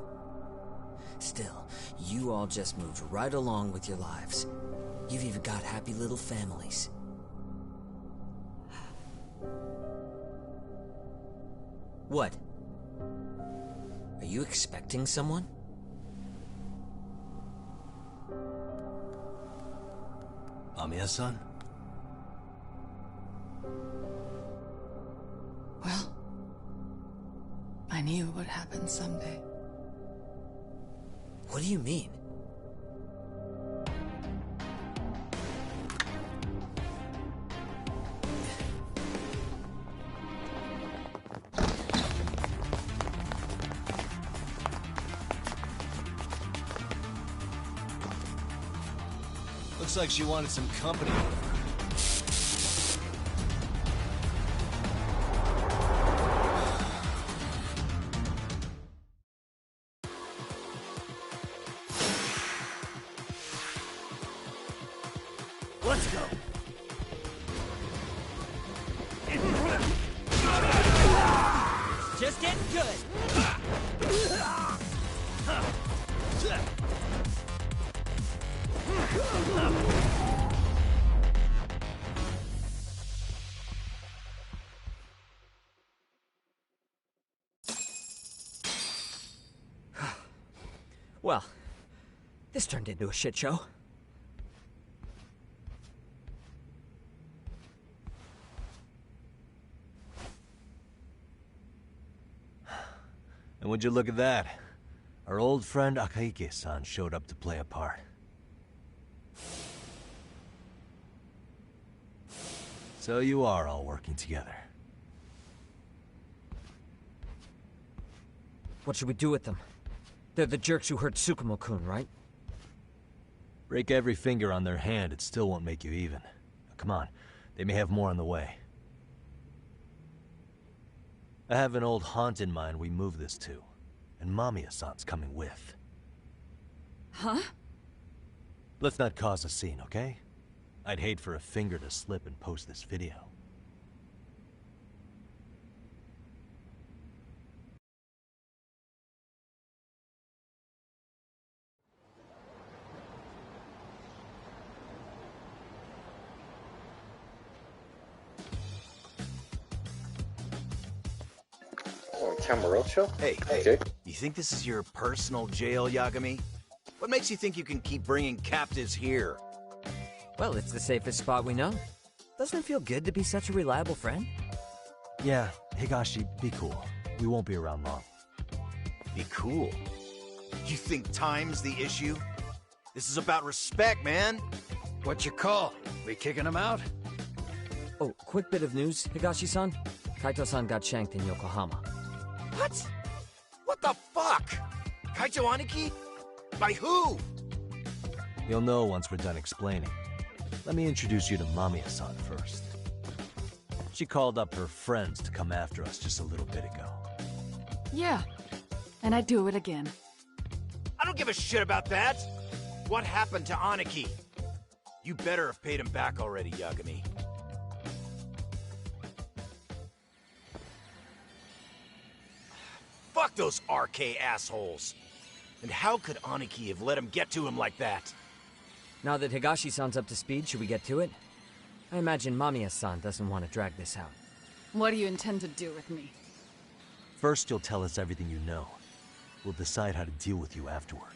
Still, you all just moved right along with your lives. You've even got happy little families. What? Are you expecting someone? Mamiya-san? Well, I knew it would happen someday. What do you mean? Looks like she wanted some company. Let's go! Just getting good! Well, this turned into a shit show. And would you look at that? Our old friend Akaike-san showed up to play a part. So you are all working together. What should we do with them? They're the jerks who hurt Tsukumo-kun, right? Break every finger on their hand, it still won't make you even. Come on, they may have more on the way. I have an old haunt in mind we move this to, and Mamiya-san's coming with. Huh? Let's not cause a scene, okay? I'd hate for a finger to slip and post this video. Oh, Camarocho? Hey, Okay. you think this is your personal jail, Yagami? What makes you think you can keep bringing captives here? Well, it's the safest spot we know. Doesn't it feel good to be such a reliable friend? Yeah, Higashi, be cool. We won't be around long. Be cool. You think time's the issue? This is about respect, man. What you call? We kicking him out? Oh, quick bit of news, Higashi-san. Kaito-san got shanked in Yokohama. What? What the fuck? Kaito Aniki? By who? You'll know once we're done explaining. Let me introduce you to Mamiya-san first. She called up her friends to come after us just a little bit ago. Yeah, and I'd do it again. I don't give a shit about that. What happened to Aniki? You better have paid him back already, Yagami. Fuck those RK assholes. And how could Aniki have let him get to him like that? Now that Higashi-san's up to speed, should we get to it? I imagine Mamiya-san doesn't want to drag this out. What do you intend to do with me? First, you'll tell us everything you know. We'll decide how to deal with you afterward.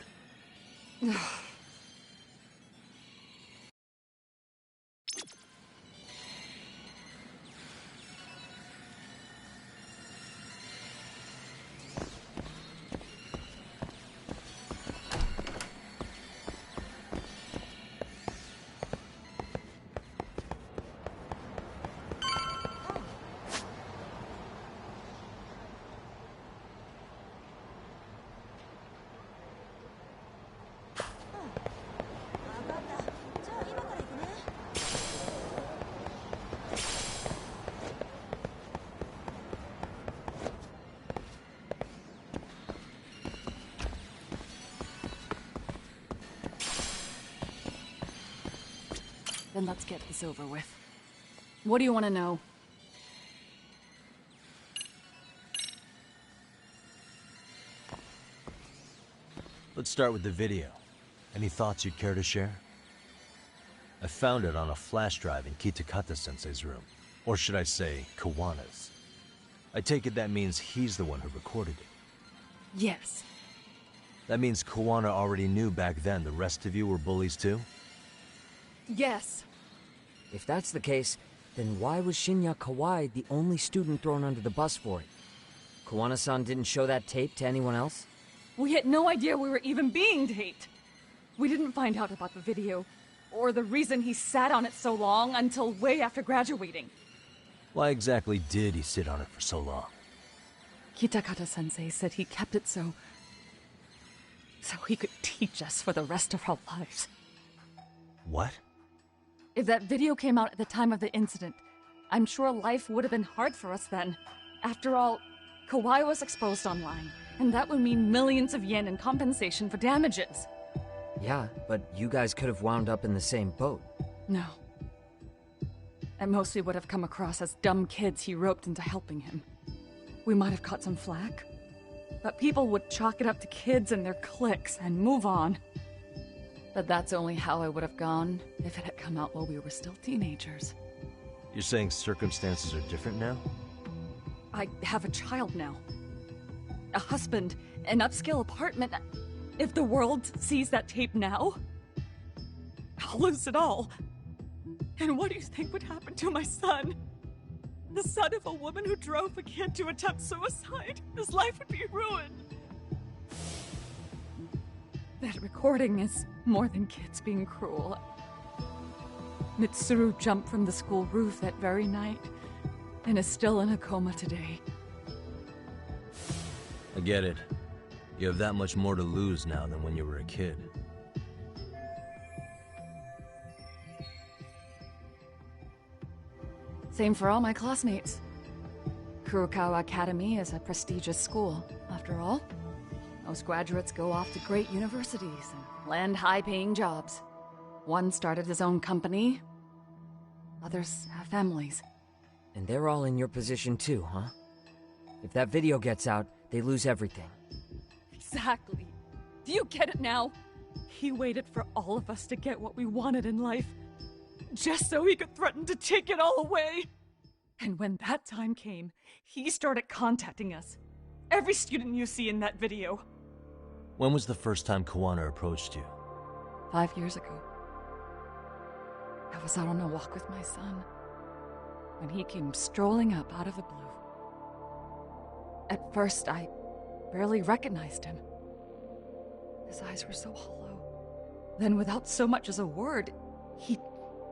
Then let's get this over with. What do you want to know? Let's start with the video. Any thoughts you'd care to share? I found it on a flash drive in Kitakata-sensei's room. Or should I say, Kuwana's. I take it that means he's the one who recorded it. Yes. That means Kuwana already knew back then the rest of you were bullies too? Yes. If that's the case, then why was Shinya Kawai the only student thrown under the bus for it? Kuwana-san didn't show that tape to anyone else? We had no idea we were even being taped. We didn't find out about the video, or the reason he sat on it so long until way after graduating. Why exactly did he sit on it for so long? Kitakata-sensei said he kept it so he could teach us for the rest of our lives. What? If that video came out at the time of the incident, I'm sure life would have been hard for us then. After all, Kawai was exposed online, and that would mean millions of yen in compensation for damages. Yeah, but you guys could have wound up in the same boat. No. At most we would have come across as dumb kids he roped into helping him. We might have caught some flack, but people would chalk it up to kids and their cliques and move on. But that's only how I would have gone if it had come out while we were still teenagers. You're saying circumstances are different now? I have a child now. A husband, an upscale apartment. If the world sees that tape now, I'll lose it all. And what do you think would happen to my son? The son of a woman who drove a kid to attempt suicide. His life would be ruined. That recording is more than kids being cruel. PLayTHRU jumped from the school roof that very night and is still in a coma today. I get it. You have that much more to lose now than when you were a kid. Same for all my classmates. Kurokawa Academy is a prestigious school, after all. Most graduates go off to great universities and land high-paying jobs. One started his own company. Others have families. And they're all in your position too, huh? If that video gets out, they lose everything. Exactly. Do you get it now? He waited for all of us to get what we wanted in life, just so he could threaten to take it all away. And when that time came, he started contacting us. Every student you see in that video. When was the first time Kuwana approached you? 5 years ago. I was out on a walk with my son, when he came strolling up out of the blue. At first, I barely recognized him. His eyes were so hollow. Then, without so much as a word, he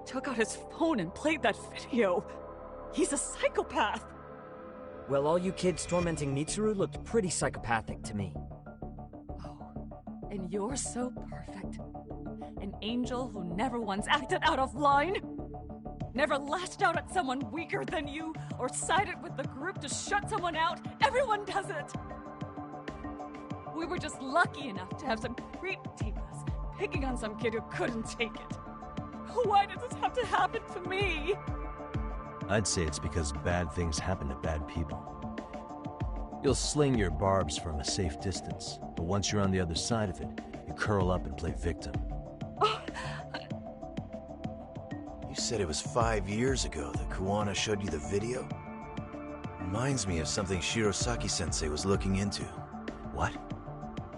took out his phone and played that video. He's a psychopath! Well, all you kids tormenting PLayTHRU looked pretty psychopathic to me. Oh, and you're so perfect. An angel who never once acted out of line. Never lashed out at someone weaker than you, or sided with the group to shut someone out. Everyone does it! We were just lucky enough to have some creep tape us, picking on some kid who couldn't take it. Why did this have to happen to me? I'd say it's because bad things happen to bad people. You'll sling your barbs from a safe distance, but once you're on the other side of it, you curl up and play victim. You said it was 5 years ago that Kuwana showed you the video? Reminds me of something Shirosaki-sensei was looking into. What?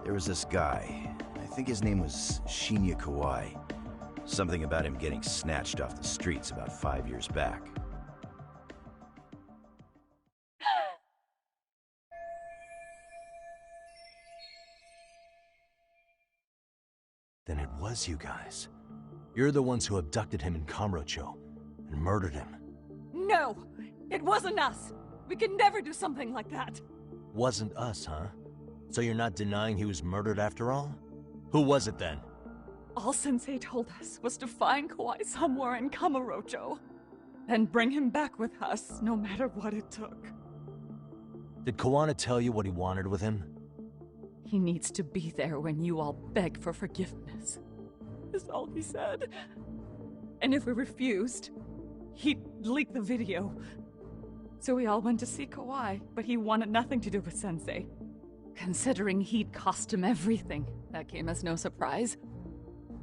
There was this guy. I think his name was Shinya Kawai. Something about him getting snatched off the streets about 5 years back. Then it was you guys. You're the ones who abducted him in Kamurocho and murdered him. No! It wasn't us! We could never do something like that! Wasn't us, huh? So you're not denying he was murdered after all? Who was it then? All Sensei told us was to find Kawai somewhere in Kamurocho, and bring him back with us, no matter what it took. Did Kuwana tell you what he wanted with him? He needs to be there when you all beg for forgiveness, is all he said. And if we refused, he'd leak the video. So we all went to see Kawai, but he wanted nothing to do with Sensei. Considering he'd cost him everything, that came as no surprise.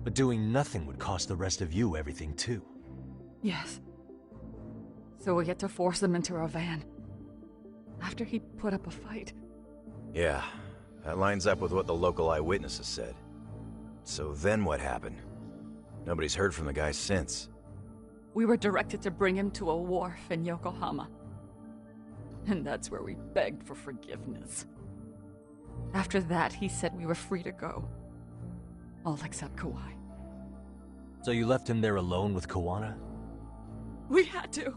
But doing nothing would cost the rest of you everything too. Yes. So we get to force him into our van. After he put up a fight. Yeah, that lines up with what the local eyewitnesses said. So then what happened? Nobody's heard from the guy since. We were directed to bring him to a wharf in Yokohama. And that's where we begged for forgiveness. After that, he said we were free to go. All except Kawai. So you left him there alone with Kuwana? We had to.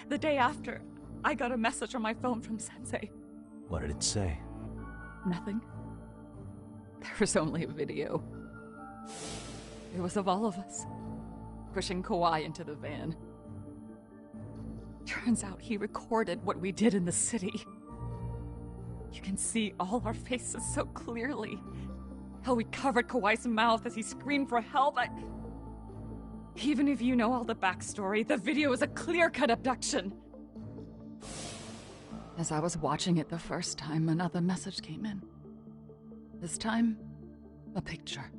The day after, I got a message on my phone from Sensei. What did it say? Nothing. There was only a video. It was of all of us, pushing Kawai into the van. Turns out he recorded what we did in the city. You can see all our faces so clearly. How we covered Kawai's mouth as he screamed for help. Even if you know all the backstory, the video is a clear-cut abduction. As I was watching it the first time, another message came in. This time, a picture.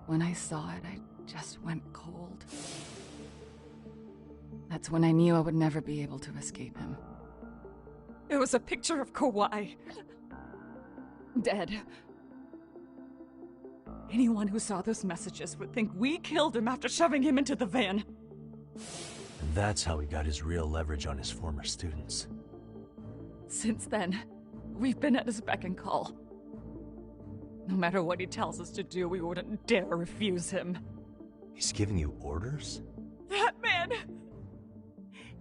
When I saw it, I just went cold. That's when I knew I would never be able to escape him. It was a picture of Kawai. Dead. Anyone who saw those messages would think we killed him after shoving him into the van. And that's how he got his real leverage on his former students. Since then, we've been at his beck and call. No matter what he tells us to do, we wouldn't dare refuse him. He's giving you orders? That man!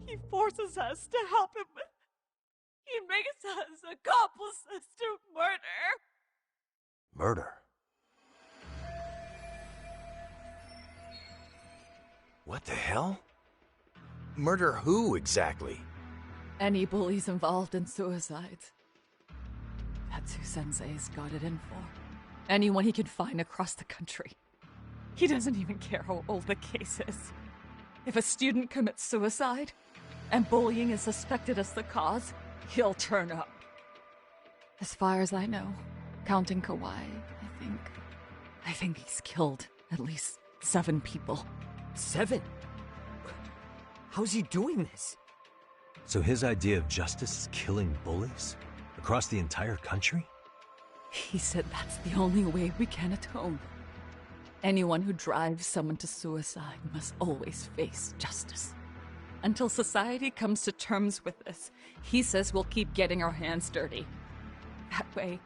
He forces us to help him. He makes us accomplices to murder. Murder? What the hell? Murder who, exactly? Any bullies involved in suicides. That's who Sensei's got it in for. Anyone he can find across the country. He doesn't even care how old the case is. If a student commits suicide, and bullying is suspected as the cause, he'll turn up. As far as I know, counting Kawai, I think he's killed at least 7 people. 7? How's he doing this? So his idea of justice is killing bullies? Across the entire country? He said that's the only way we can atone. Anyone who drives someone to suicide must always face justice. Until society comes to terms with this, he says we'll keep getting our hands dirty. That way,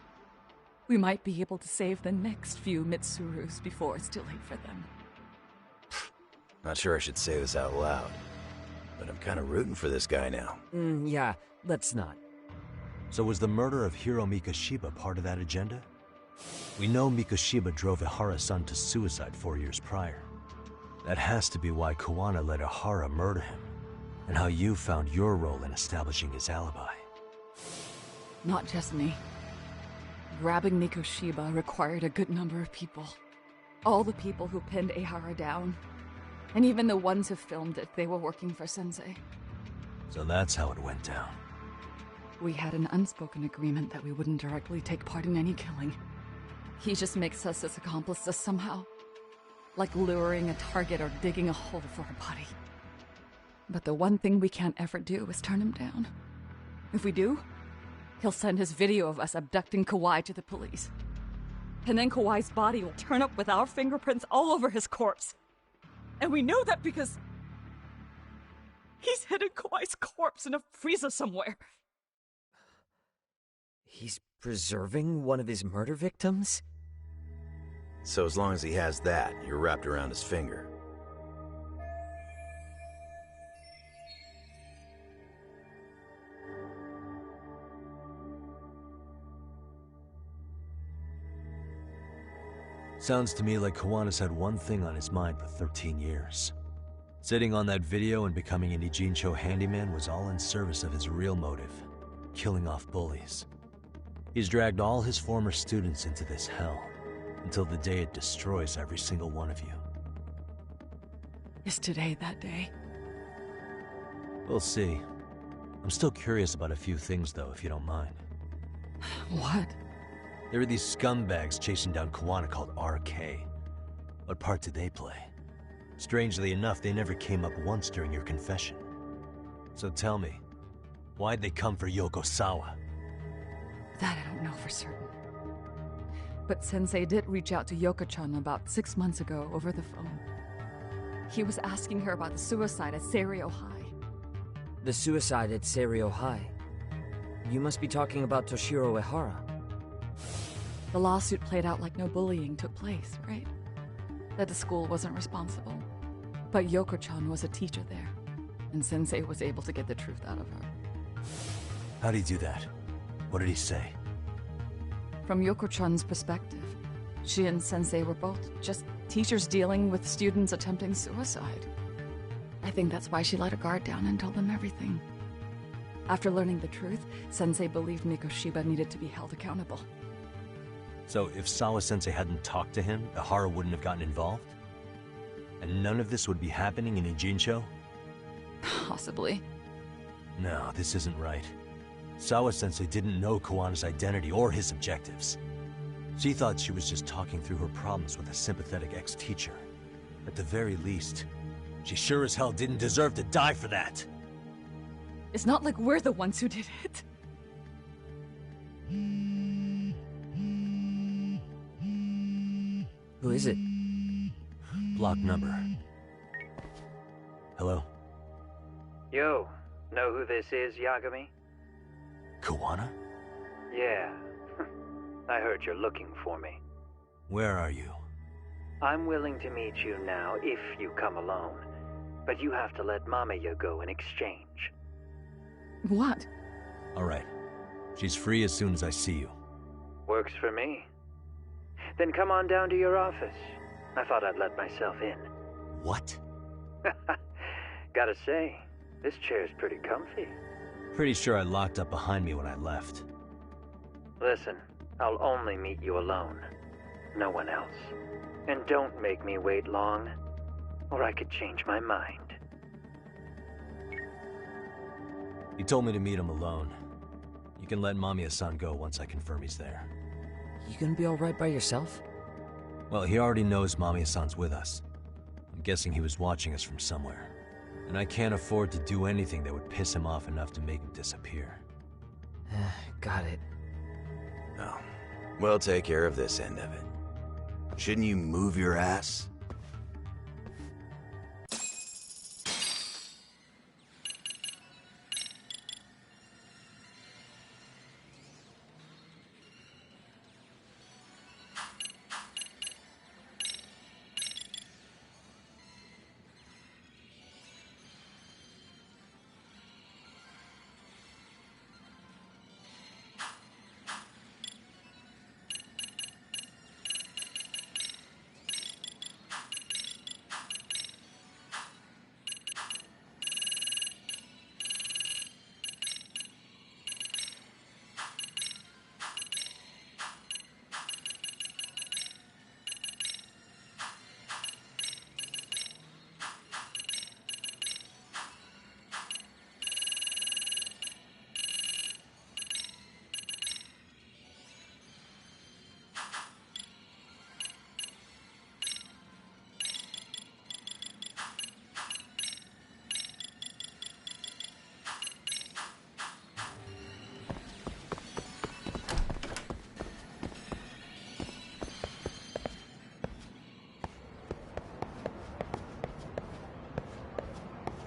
we might be able to save the next few Mitsurus before it's too late for them. Not sure I should say this out loud, but I'm kind of rooting for this guy now. Yeah, let's not. So was the murder of Hiro Mikoshiba part of that agenda? We know Mikoshiba drove Ehara-san to suicide 4 years prior. That has to be why Kuwana let Ehara murder him, and how you found your role in establishing his alibi. Not just me. Grabbing Mikoshiba required a good number of people. All the people who pinned Ehara down. And even the ones who filmed it, they were working for Sensei. So that's how it went down. We had an unspoken agreement that we wouldn't directly take part in any killing. He just makes us his accomplices somehow. Like luring a target or digging a hole for a body. But the one thing we can't ever do is turn him down. If we do, he'll send his video of us abducting Kawai to the police. And then Kawai's body will turn up with our fingerprints all over his corpse. And we know that because he's hidden Kawai's corpse in a freezer somewhere. He's preserving one of his murder victims? So as long as he has that, you're wrapped around his finger. Sounds to me like Kuwana's had one thing on his mind for 13 years. Sitting on that video and becoming an Ijincho handyman was all in service of his real motive, killing off bullies. He's dragged all his former students into this hell, until the day it destroys every single one of you. Is today that day? We'll see. I'm still curious about a few things though, if you don't mind. What? There are these scumbags chasing down Kuwana called RK. What part did they play? Strangely enough, they never came up once during your confession. So tell me, why'd they come for Yokosawa? That I don't know for certain. But Sensei did reach out to Yoko-chan about 6 months ago over the phone. He was asking her about the suicide at Seiryo High. The suicide at Seiryo High? You must be talking about Toshiro Ehara. The lawsuit played out like no bullying took place, right? That the school wasn't responsible. But Yoko-chan was a teacher there, and Sensei was able to get the truth out of her. How'd he do that? What did he say? From Yoko-chan's perspective, she and Sensei were both just teachers dealing with students attempting suicide. I think that's why she let her guard down and told them everything. After learning the truth, Sensei believed Mikoshiba needed to be held accountable. So if Sawa-sensei hadn't talked to him, Ehara wouldn't have gotten involved? And none of this would be happening in Ijincho? Possibly. No, this isn't right. Sawa-sensei didn't know Kuwana's identity or his objectives. She thought she was just talking through her problems with a sympathetic ex-teacher. At the very least, she sure as hell didn't deserve to die for that! It's not like we're the ones who did it. Who is it? Block number. Hello? Yo, know who this is, Yagami? Kuwana? Yeah. I heard you're looking for me. Where are you? I'm willing to meet you now if you come alone. But you have to let Mamiya go in exchange. What? Alright. She's free as soon as I see you. Works for me. Then come on down to your office. I thought I'd let myself in. What? Gotta say, this chair's pretty comfy. Pretty sure I locked up behind me when I left. Listen, I'll only meet you alone. No one else. And don't make me wait long, or I could change my mind. He told me to meet him alone. You can let Mamiya-san go once I confirm he's there. You gonna be alright by yourself? Well, he already knows Mamiya-san's with us. I'm guessing he was watching us from somewhere. And I can't afford to do anything that would piss him off enough to make him disappear. Got it. Oh. We'll take care of this end of it. Shouldn't you move your ass?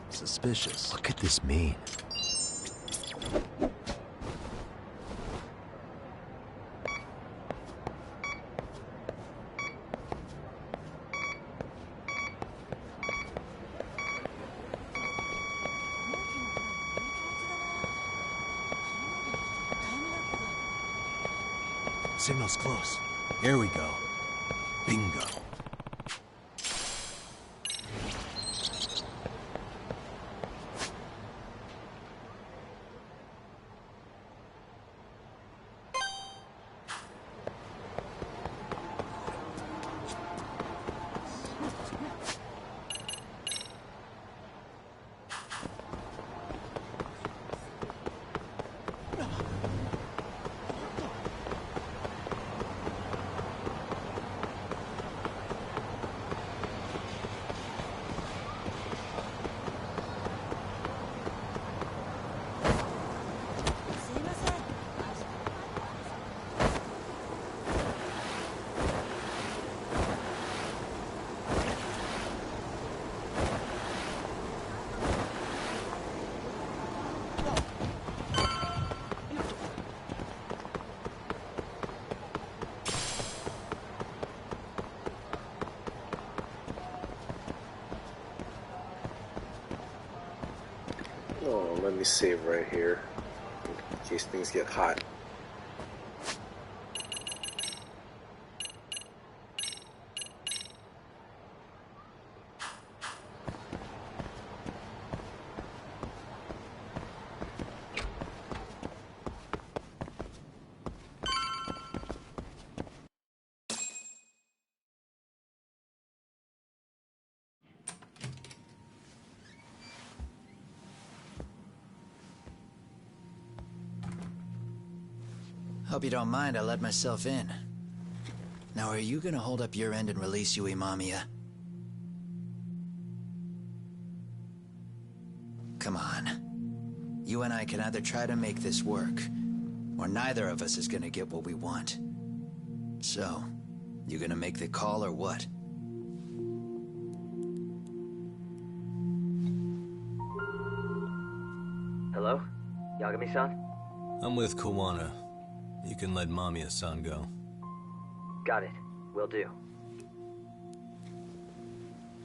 Suspicious. What could this mean? Signal's close. Here we go. Bingo. Let me save right here in case things get hot. Hope you don't mind I let myself in. Now, are you gonna hold up your end and release Yui Mamiya? Come on. You and I can either try to make this work, or neither of us is gonna get what we want. So, you gonna make the call or what? Hello? Yagami-san? I'm with Kuwana. You can let Mamiya-san go. Got it. Will do.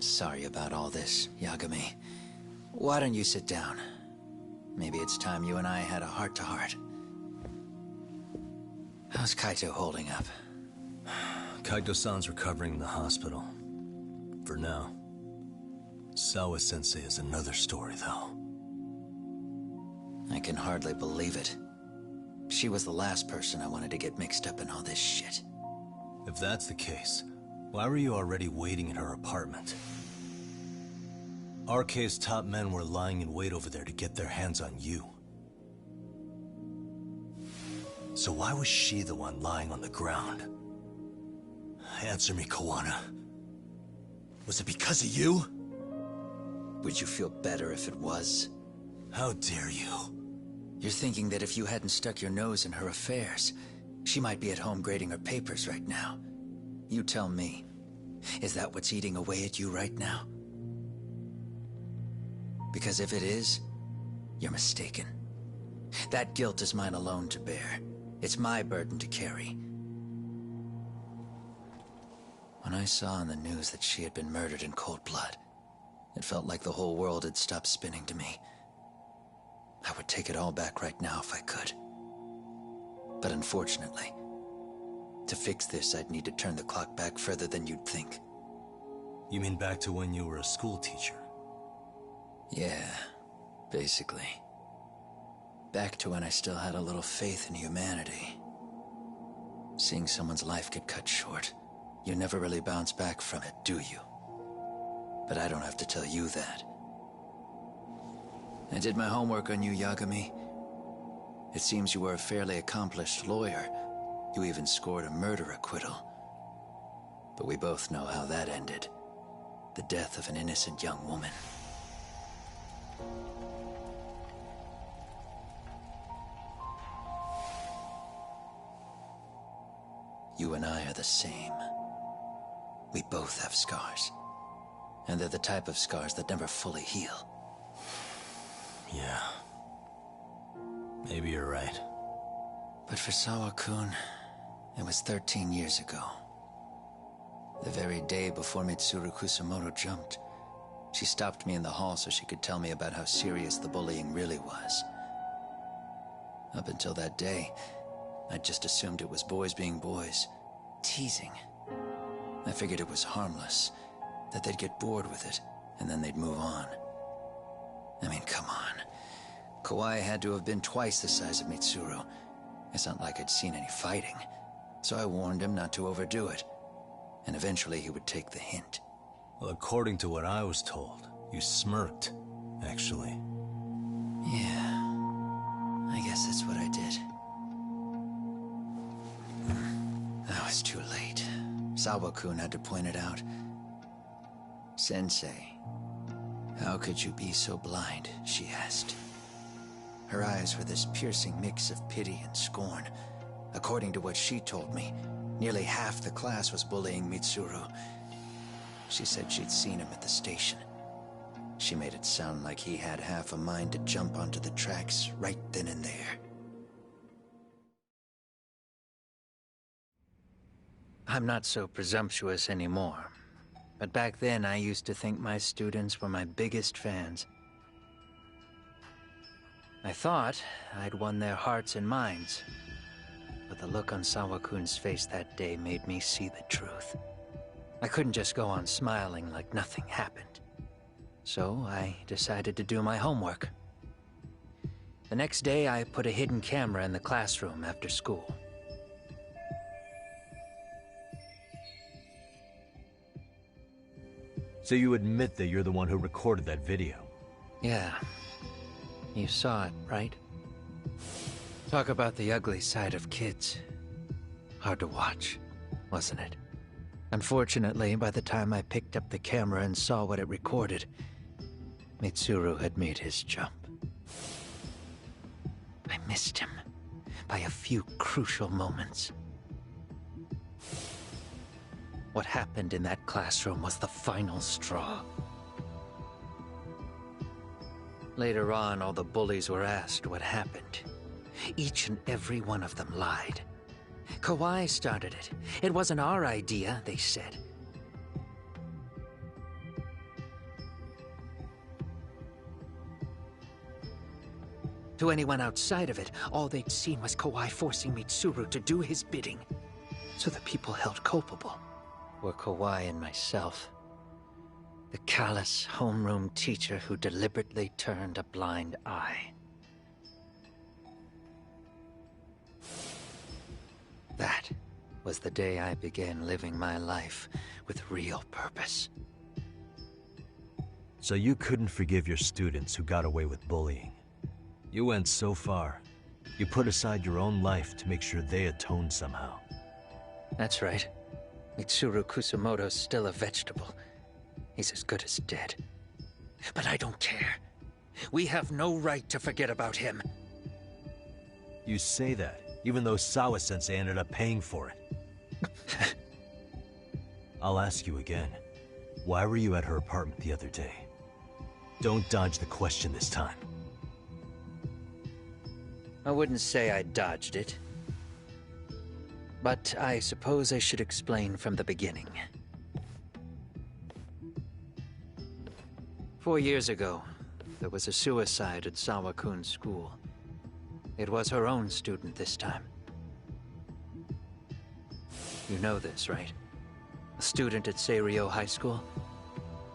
Sorry about all this, Yagami. Why don't you sit down? Maybe it's time you and I had a heart-to-heart. How's Kaito holding up? Kaito-san's recovering in the hospital. For now. Sawa-sensei is another story, though. I can hardly believe it. She was the last person I wanted to get mixed up in all this shit. If that's the case, why were you already waiting in her apartment? RK's top men were lying in wait over there to get their hands on you. So why was she the one lying on the ground? Answer me, Kuwana. Was it because of you? Would you feel better if it was? How dare you? You're thinking that if you hadn't stuck your nose in her affairs, she might be at home grading her papers right now. You tell me, is that what's eating away at you right now? Because if it is, you're mistaken. That guilt is mine alone to bear. It's my burden to carry. When I saw on the news that she had been murdered in cold blood, it felt like the whole world had stopped spinning to me. I would take it all back right now if I could. But unfortunately, to fix this, I'd need to turn the clock back further than you'd think. You mean back to when you were a school teacher? Yeah, basically. Back to when I still had a little faith in humanity. Seeing someone's life get cut short, you never really bounce back from it, do you? But I don't have to tell you that. I did my homework on you, Yagami. It seems you were a fairly accomplished lawyer. You even scored a murder acquittal. But we both know how that ended. The death of an innocent young woman. You and I are the same. We both have scars. And they're the type of scars that never fully heal. Yeah. Maybe you're right. But for Sawa-kun, it was 13 years ago. The very day before Mitsuru Kusomoto jumped, she stopped me in the hall so she could tell me about how serious the bullying really was. Up until that day, I'd just assumed it was boys being boys, teasing. I figured it was harmless, that they'd get bored with it, and then they'd move on. I mean, come on. Kawai had to have been twice the size of Mitsuru. It's not like I'd seen any fighting. So I warned him not to overdo it. And eventually he would take the hint. Well, according to what I was told, you smirked, actually. Yeah. I guess that's what I did. I was too late. Sawa-kun had to point it out. Sensei, how could you be so blind? She asked. Her eyes were this piercing mix of pity and scorn. According to what she told me, nearly half the class was bullying Mitsuru. She said she'd seen him at the station. She made it sound like he had half a mind to jump onto the tracks right then and there. I'm not so presumptuous anymore. But back then, I used to think my students were my biggest fans. I thought I'd won their hearts and minds, but the look on Sawa-kun's face that day made me see the truth. I couldn't just go on smiling like nothing happened. So I decided to do my homework. The next day, I put a hidden camera in the classroom after school. So you admit that you're the one who recorded that video? Yeah. You saw it, right? Talk about the ugly side of kids. Hard to watch, wasn't it? Unfortunately, by the time I picked up the camera and saw what it recorded, PLayTHRU had made his jump. I missed him by a few crucial moments. What happened in that classroom was the final straw. Later on, all the bullies were asked what happened. Each and every one of them lied. Kawai started it. It wasn't our idea, they said. To anyone outside of it, all they'd seen was Kawai forcing PLayTHRU to do his bidding. So the people held culpable were Kawai and myself. The callous homeroom teacher who deliberately turned a blind eye. That was the day I began living my life with real purpose. So you couldn't forgive your students who got away with bullying. You went so far. You put aside your own life to make sure they atoned somehow. That's right. Mitsuru Kusomoto's still a vegetable. He's as good as dead. But I don't care. We have no right to forget about him. You say that, even though Sawa-sensei ended up paying for it. I'll ask you again. Why were you at her apartment the other day? Don't dodge the question this time. I wouldn't say I dodged it. But I suppose I should explain from the beginning. 4 years ago, there was a suicide at Sawa-kun's school. It was her own student this time. You know this, right? A student at Seiryo High School?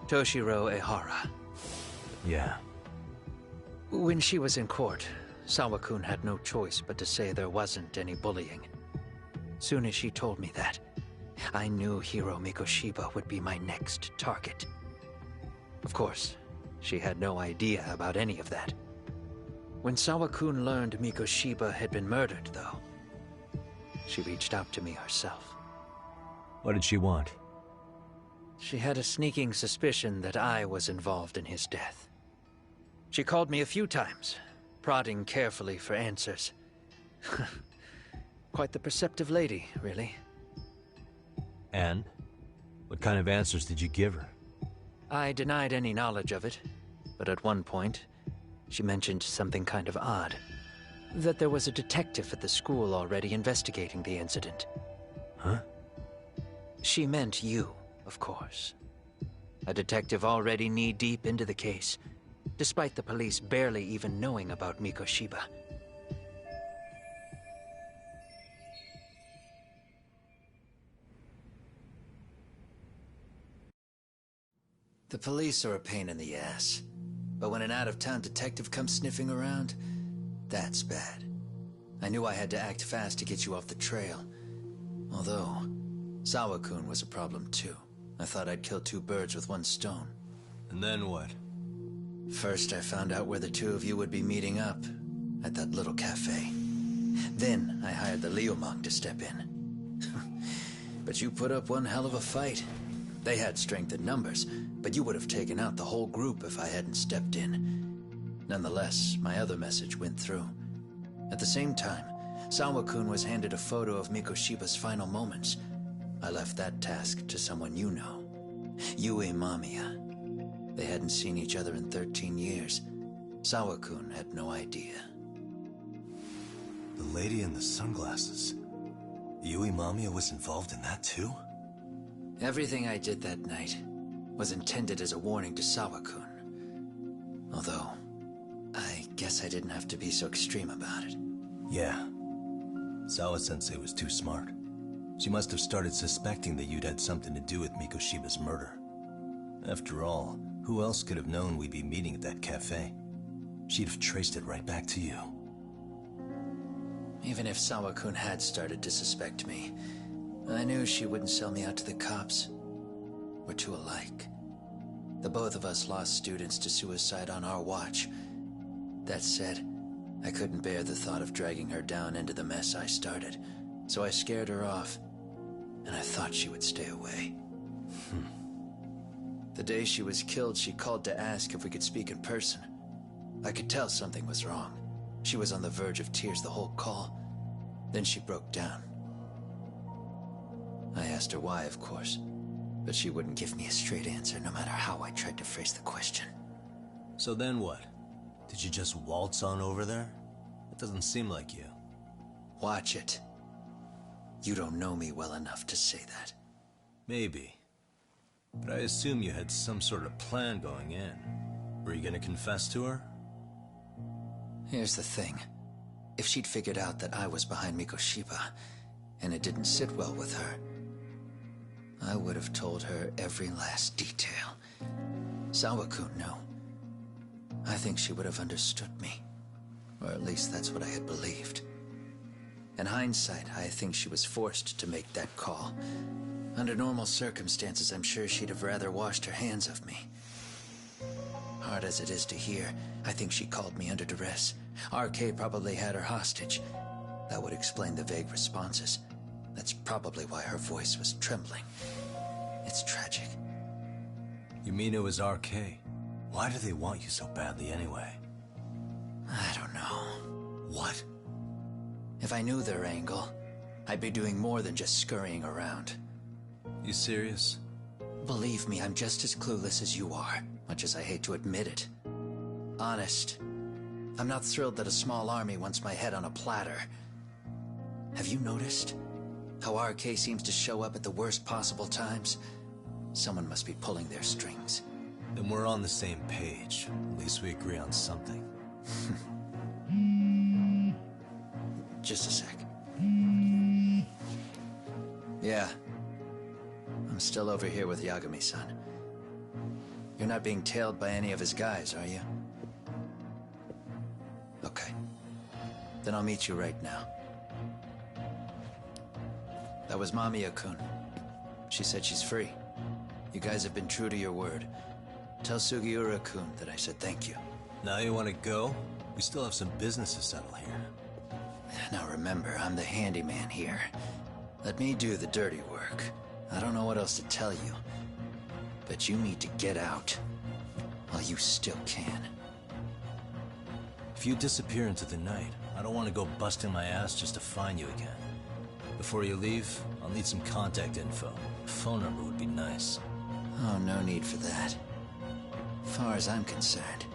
Toshiro Ehara. Yeah. When she was in court, Sawa-kun had no choice but to say there wasn't any bullying. Soon as she told me that, I knew Hiro Mikoshiba would be my next target. Of course, she had no idea about any of that. When Sawa-kun learned Mikoshiba had been murdered, though, she reached out to me herself. What did she want? She had a sneaking suspicion that I was involved in his death. She called me a few times, prodding carefully for answers. Quite the perceptive lady, really. And? What kind of answers did you give her? I denied any knowledge of it, but at one point, she mentioned something kind of odd. That there was a detective at the school already investigating the incident. Huh? She meant you, of course. A detective already knee-deep into the case, despite the police barely even knowing about Mikoshiba. The police are a pain in the ass. But when an out-of-town detective comes sniffing around, that's bad. I knew I had to act fast to get you off the trail. Although, Sawa-kun was a problem too. I thought I'd kill two birds with one stone. And then what? First, I found out where the two of you would be meeting up, at that little cafe. Then, I hired the Liumang to step in. But you put up one hell of a fight. They had strength in numbers, but you would have taken out the whole group if I hadn't stepped in. Nonetheless, my other message went through. At the same time, Sawa-kun was handed a photo of Mikoshiba's final moments. I left that task to someone you know. Yui Mamiya. They hadn't seen each other in 13 years. Sawa-kun had no idea. The lady in the sunglasses. Yui Mamiya was involved in that too? Everything I did that night was intended as a warning to Sawa-kun. Although, I Guess I didn't have to be so extreme about it. Yeah. Sawa-sensei was too smart. She must have started suspecting that you'd had something to do with Mikoshiba's murder. After all, who else could have known we'd be meeting at that cafe? She'd have traced it right back to you. Even if Sawa-kun had started to suspect me, I knew she wouldn't sell me out to the cops. We're too alike. The both of us lost students to suicide on our watch. That said, I couldn't bear the thought of dragging her down into the mess I started, so I scared her off, and I thought she would stay away. The day she was killed, she called to ask if we could speak in person. I could tell something was wrong. She was on the verge of tears the whole call. Then she broke down. I asked her why, of course, but she wouldn't give me a straight answer no matter how I tried to phrase the question. So then what? Did you just waltz on over there? It doesn't seem like you. Watch it. You don't know me well enough to say that. Maybe. But I assume you had some sort of plan going in. Were you gonna confess to her? Here's the thing. If she'd figured out that I was behind Mikoshiba, and it didn't sit well with her, I would have told her every last detail. Sawa-kun, no. I think she would have understood me. Or at least that's what I had believed. In hindsight, I think she was forced to make that call. Under normal circumstances, I'm sure she'd have rather washed her hands of me. Hard as it is to hear, I think she called me under duress. RK probably had her hostage. That would explain the vague responses. That's probably why her voice was trembling. It's tragic. You mean it was RK? Why do they want you so badly anyway? I don't know. What? If I knew their angle, I'd be doing more than just scurrying around. You serious? Believe me, I'm just as clueless as you are, much as I hate to admit it. Honest. I'm not thrilled that a small army wants my head on a platter. Have you noticed how RK seems to show up at the worst possible times? Someone must be pulling their strings. Then we're on the same page. At least we agree on something. Just a sec. Yeah. I'm still over here with Yagami-san. You're not being tailed by any of his guys, are you? Okay. Then I'll meet you right now. That was Mamiya-kun. She said she's free. You guys have been true to your word. Tell Sugiura-kun that I said thank you. Now you want to go? We still have some business to settle here. Now remember, I'm the handyman here. Let me do the dirty work. I don't know what else to tell you. But you need to get out. While you still can. If you disappear into the night, I don't want to go busting my ass just to find you again. Before you leave, I'll need some contact info. A phone number would be nice. Oh, no need for that. As far as I'm concerned,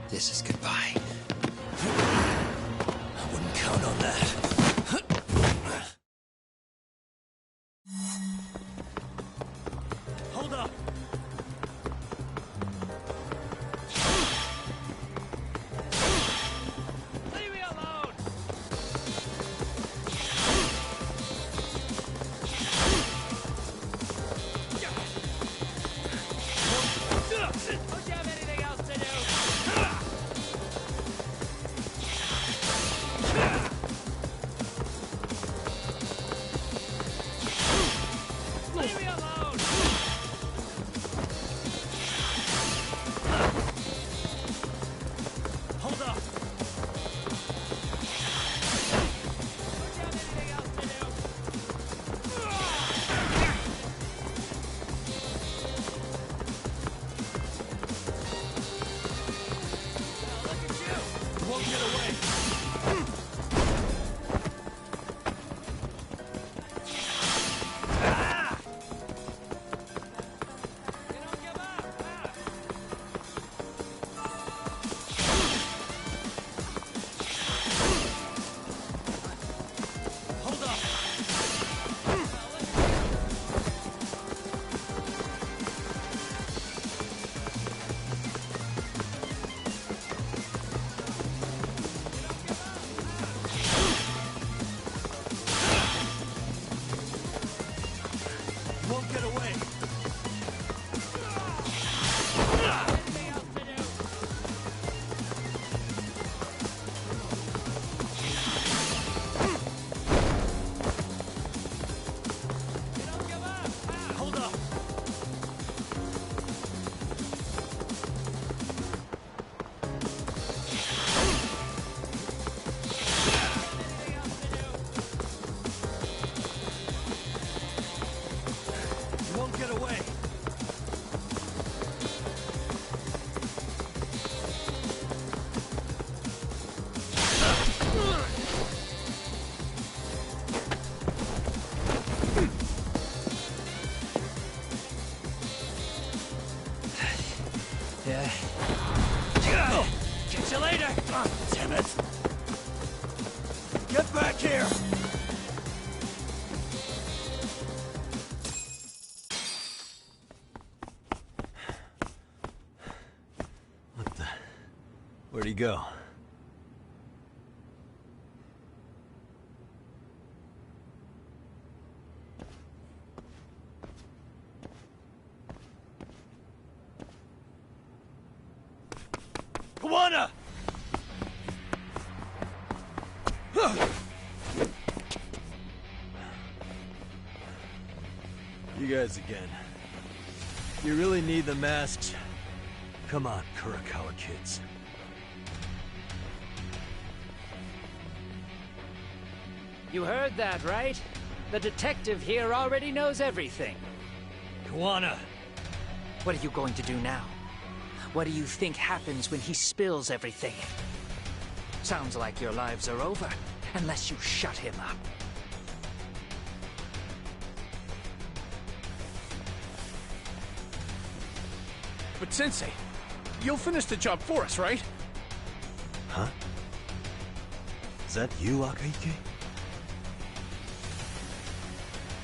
this is goodbye. I wouldn't count on that. Hold up! Leave me alone! Don't you have anything else to do? Leave me alone! Hold up! Don't you have anything else to do? Now look at you! You won't get away! Won't get away. Hold up. Won't get away. Yeah. Catch you later. Damn it. Get back here. What the? Where'd he go? Kuwana! You guys again. You really need the masks? Come on, Kurakawa kids. You heard that, right? The detective here already knows everything. Kuwana! What are you going to do now? What do you think happens when he spills everything? Sounds like your lives are over, unless you shut him up. But Sensei, you'll finish the job for us, right? Huh? Is that you, Akahike?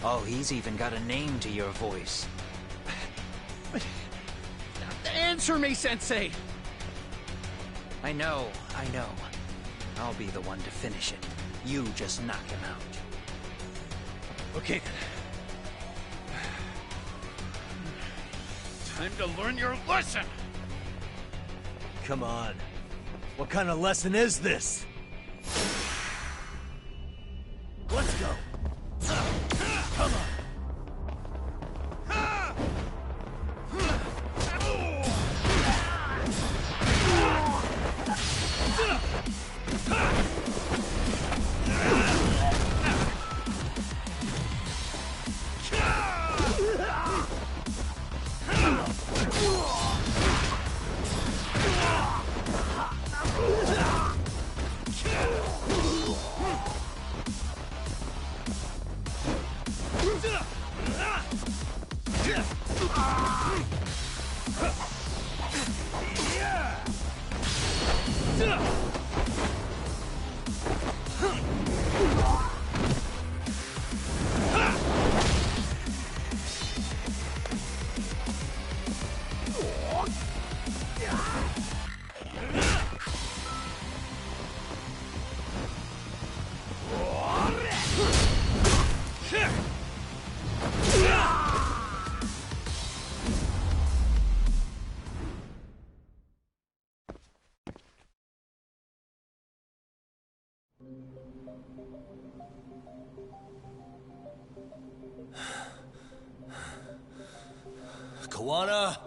Oh, he's even got a name to your voice. Answer me, Sensei! I know. I'll be the one to finish it. You just knock him out. Okay then. Time to learn your lesson! Come on. What kind of lesson is this? Let's go. Come on. Kuwana?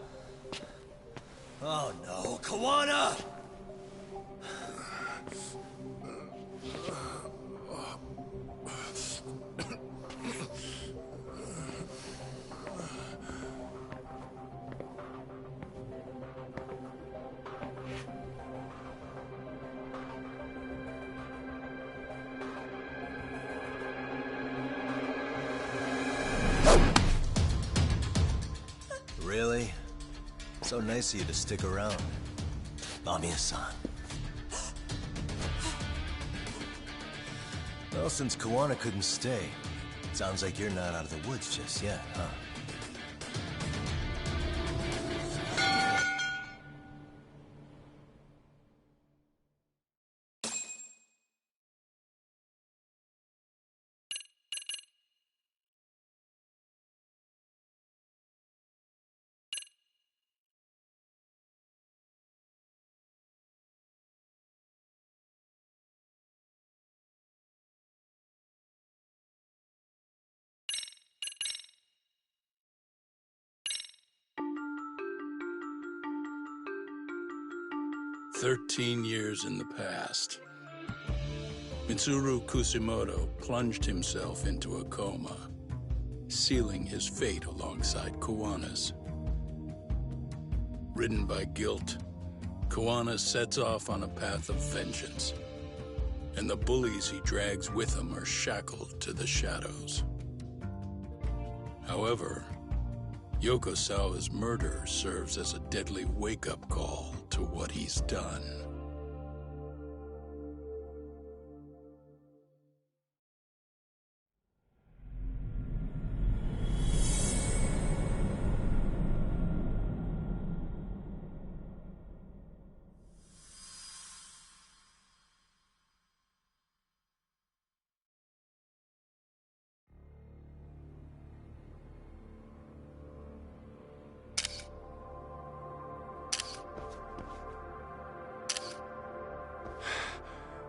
Oh no, Kuwana! Really? So nice of you to stick around. Mamiya-san. Well, since Kuwana couldn't stay, sounds like you're not out of the woods just yet, huh? 13 years in the past. Mitsuru Kusomoto plunged himself into a coma, sealing his fate alongside Kuwana's. Ridden by guilt, Kuwana sets off on a path of vengeance, and the bullies he drags with him are shackled to the shadows. However, Yokosawa's murder serves as a deadly wake-up call to what he's done.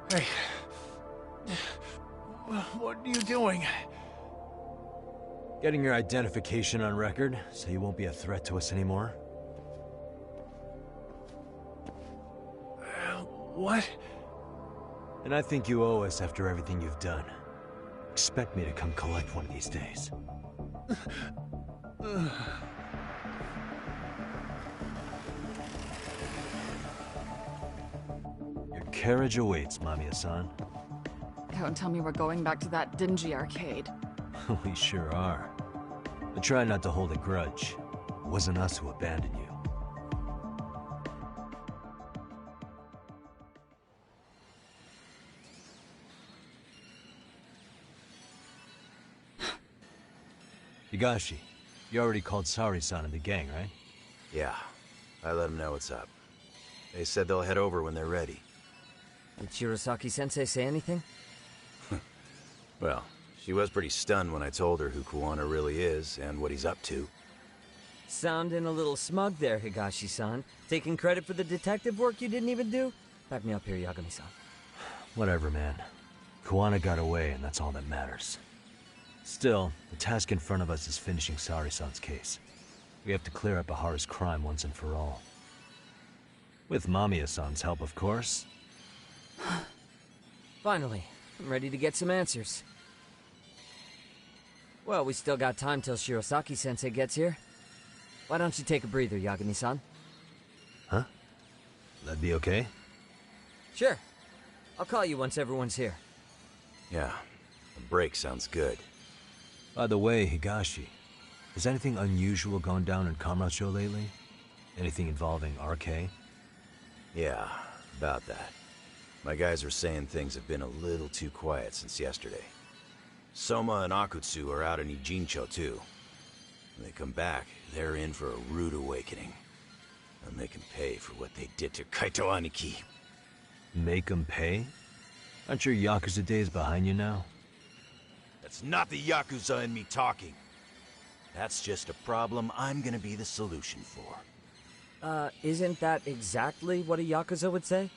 Hey. What are you doing? Getting your identification on record, so you won't be a threat to us anymore? What? And I think you owe us after everything you've done. Expect me to come collect one of these days. Your carriage awaits, Mamiya-san. Don't tell me we're going back to that dingy arcade. We sure are. But try not to hold a grudge. It wasn't us who abandoned you. Higashi, you already called Sari-san and the gang, right? Yeah, I let them know what's up. They said they'll head over when they're ready. Did Shirosaki-sensei say anything? Well, she was pretty stunned when I told her who Kuwana really is and what he's up to. Sounding a little smug there, Higashi-san. Taking credit for the detective work you didn't even do? Back me up here, Yagami-san. Whatever, man. Kuwana got away, and that's all that matters. Still, the task in front of us is finishing Sari-san's case. We have to clear up Ehara's crime once and for all. With Mamiya-san's help, of course. Finally, I'm ready to get some answers. Well, we still got time till Shirosaki-sensei gets here. Why don't you take a breather, Yagami-san? Huh? That'd be okay? Sure. I'll call you once everyone's here. Yeah, a break sounds good. By the way, Higashi, has anything unusual gone down in Kamurocho lately? Anything involving RK? Yeah, about that. My guys are saying things have been a little too quiet since yesterday. Soma and Akutsu are out in Ijincho too. When they come back, they're in for a rude awakening. I'll make them pay for what they did to Kaito Aniki. Make them pay? Aren't your Yakuza days behind you now? That's not the Yakuza in me talking. That's just a problem I'm gonna be the solution for. Isn't that exactly what a Yakuza would say?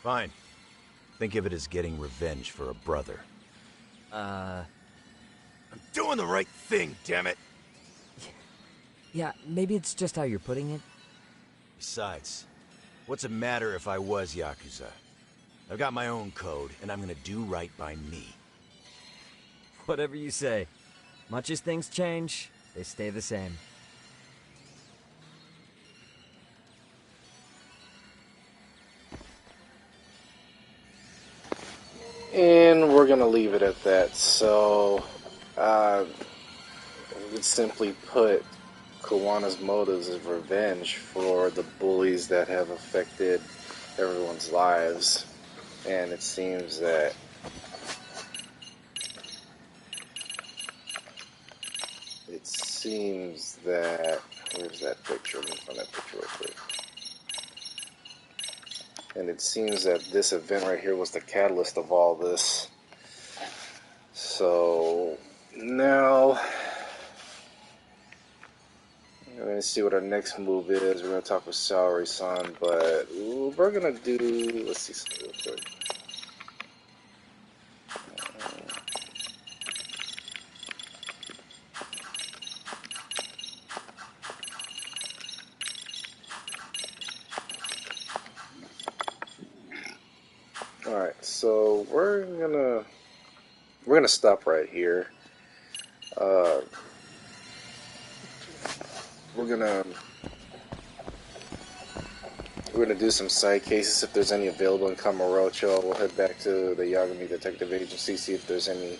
Fine. Think of it as getting revenge for a brother. I'm doing the right thing, damn it! Yeah, maybe it's just how you're putting it. Besides, what's it matter if I was Yakuza? I've got my own code, and I'm gonna do right by me. Whatever you say. Much as things change, they stay the same. And we're gonna leave it at that. So, simply put, Kuwana's motives is revenge for the bullies that have affected everyone's lives. And it seems that where's that picture? Let me find that picture real quick. And it seems that this event right here was the catalyst of all this. So now we're going to see what our next move is. We're going to talk with Saori-san, but we're going to do, let's see something real quick. so we're gonna stop right here. We're gonna do some side cases if there's any available in Kamurocho. We'll head back to the Yagami Detective Agency, see if there's any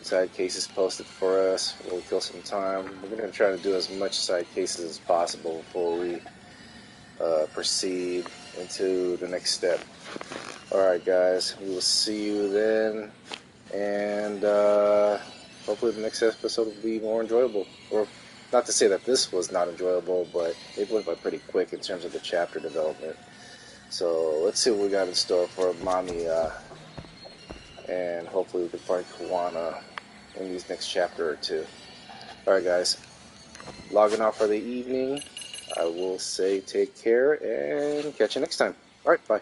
side cases posted for us. We'll kill some time. We're gonna try to do as much side cases as possible before we proceed into the next step. Alright guys, we will see you then, and hopefully the next episode will be more enjoyable. Or, not to say that this was not enjoyable, but it went by pretty quick in terms of the chapter development. So let's see what we got in store for Mamiya, and hopefully we can find Kuwana in these next chapter or two. Alright guys, logging off for the evening. I will say take care and catch you next time. Alright, bye.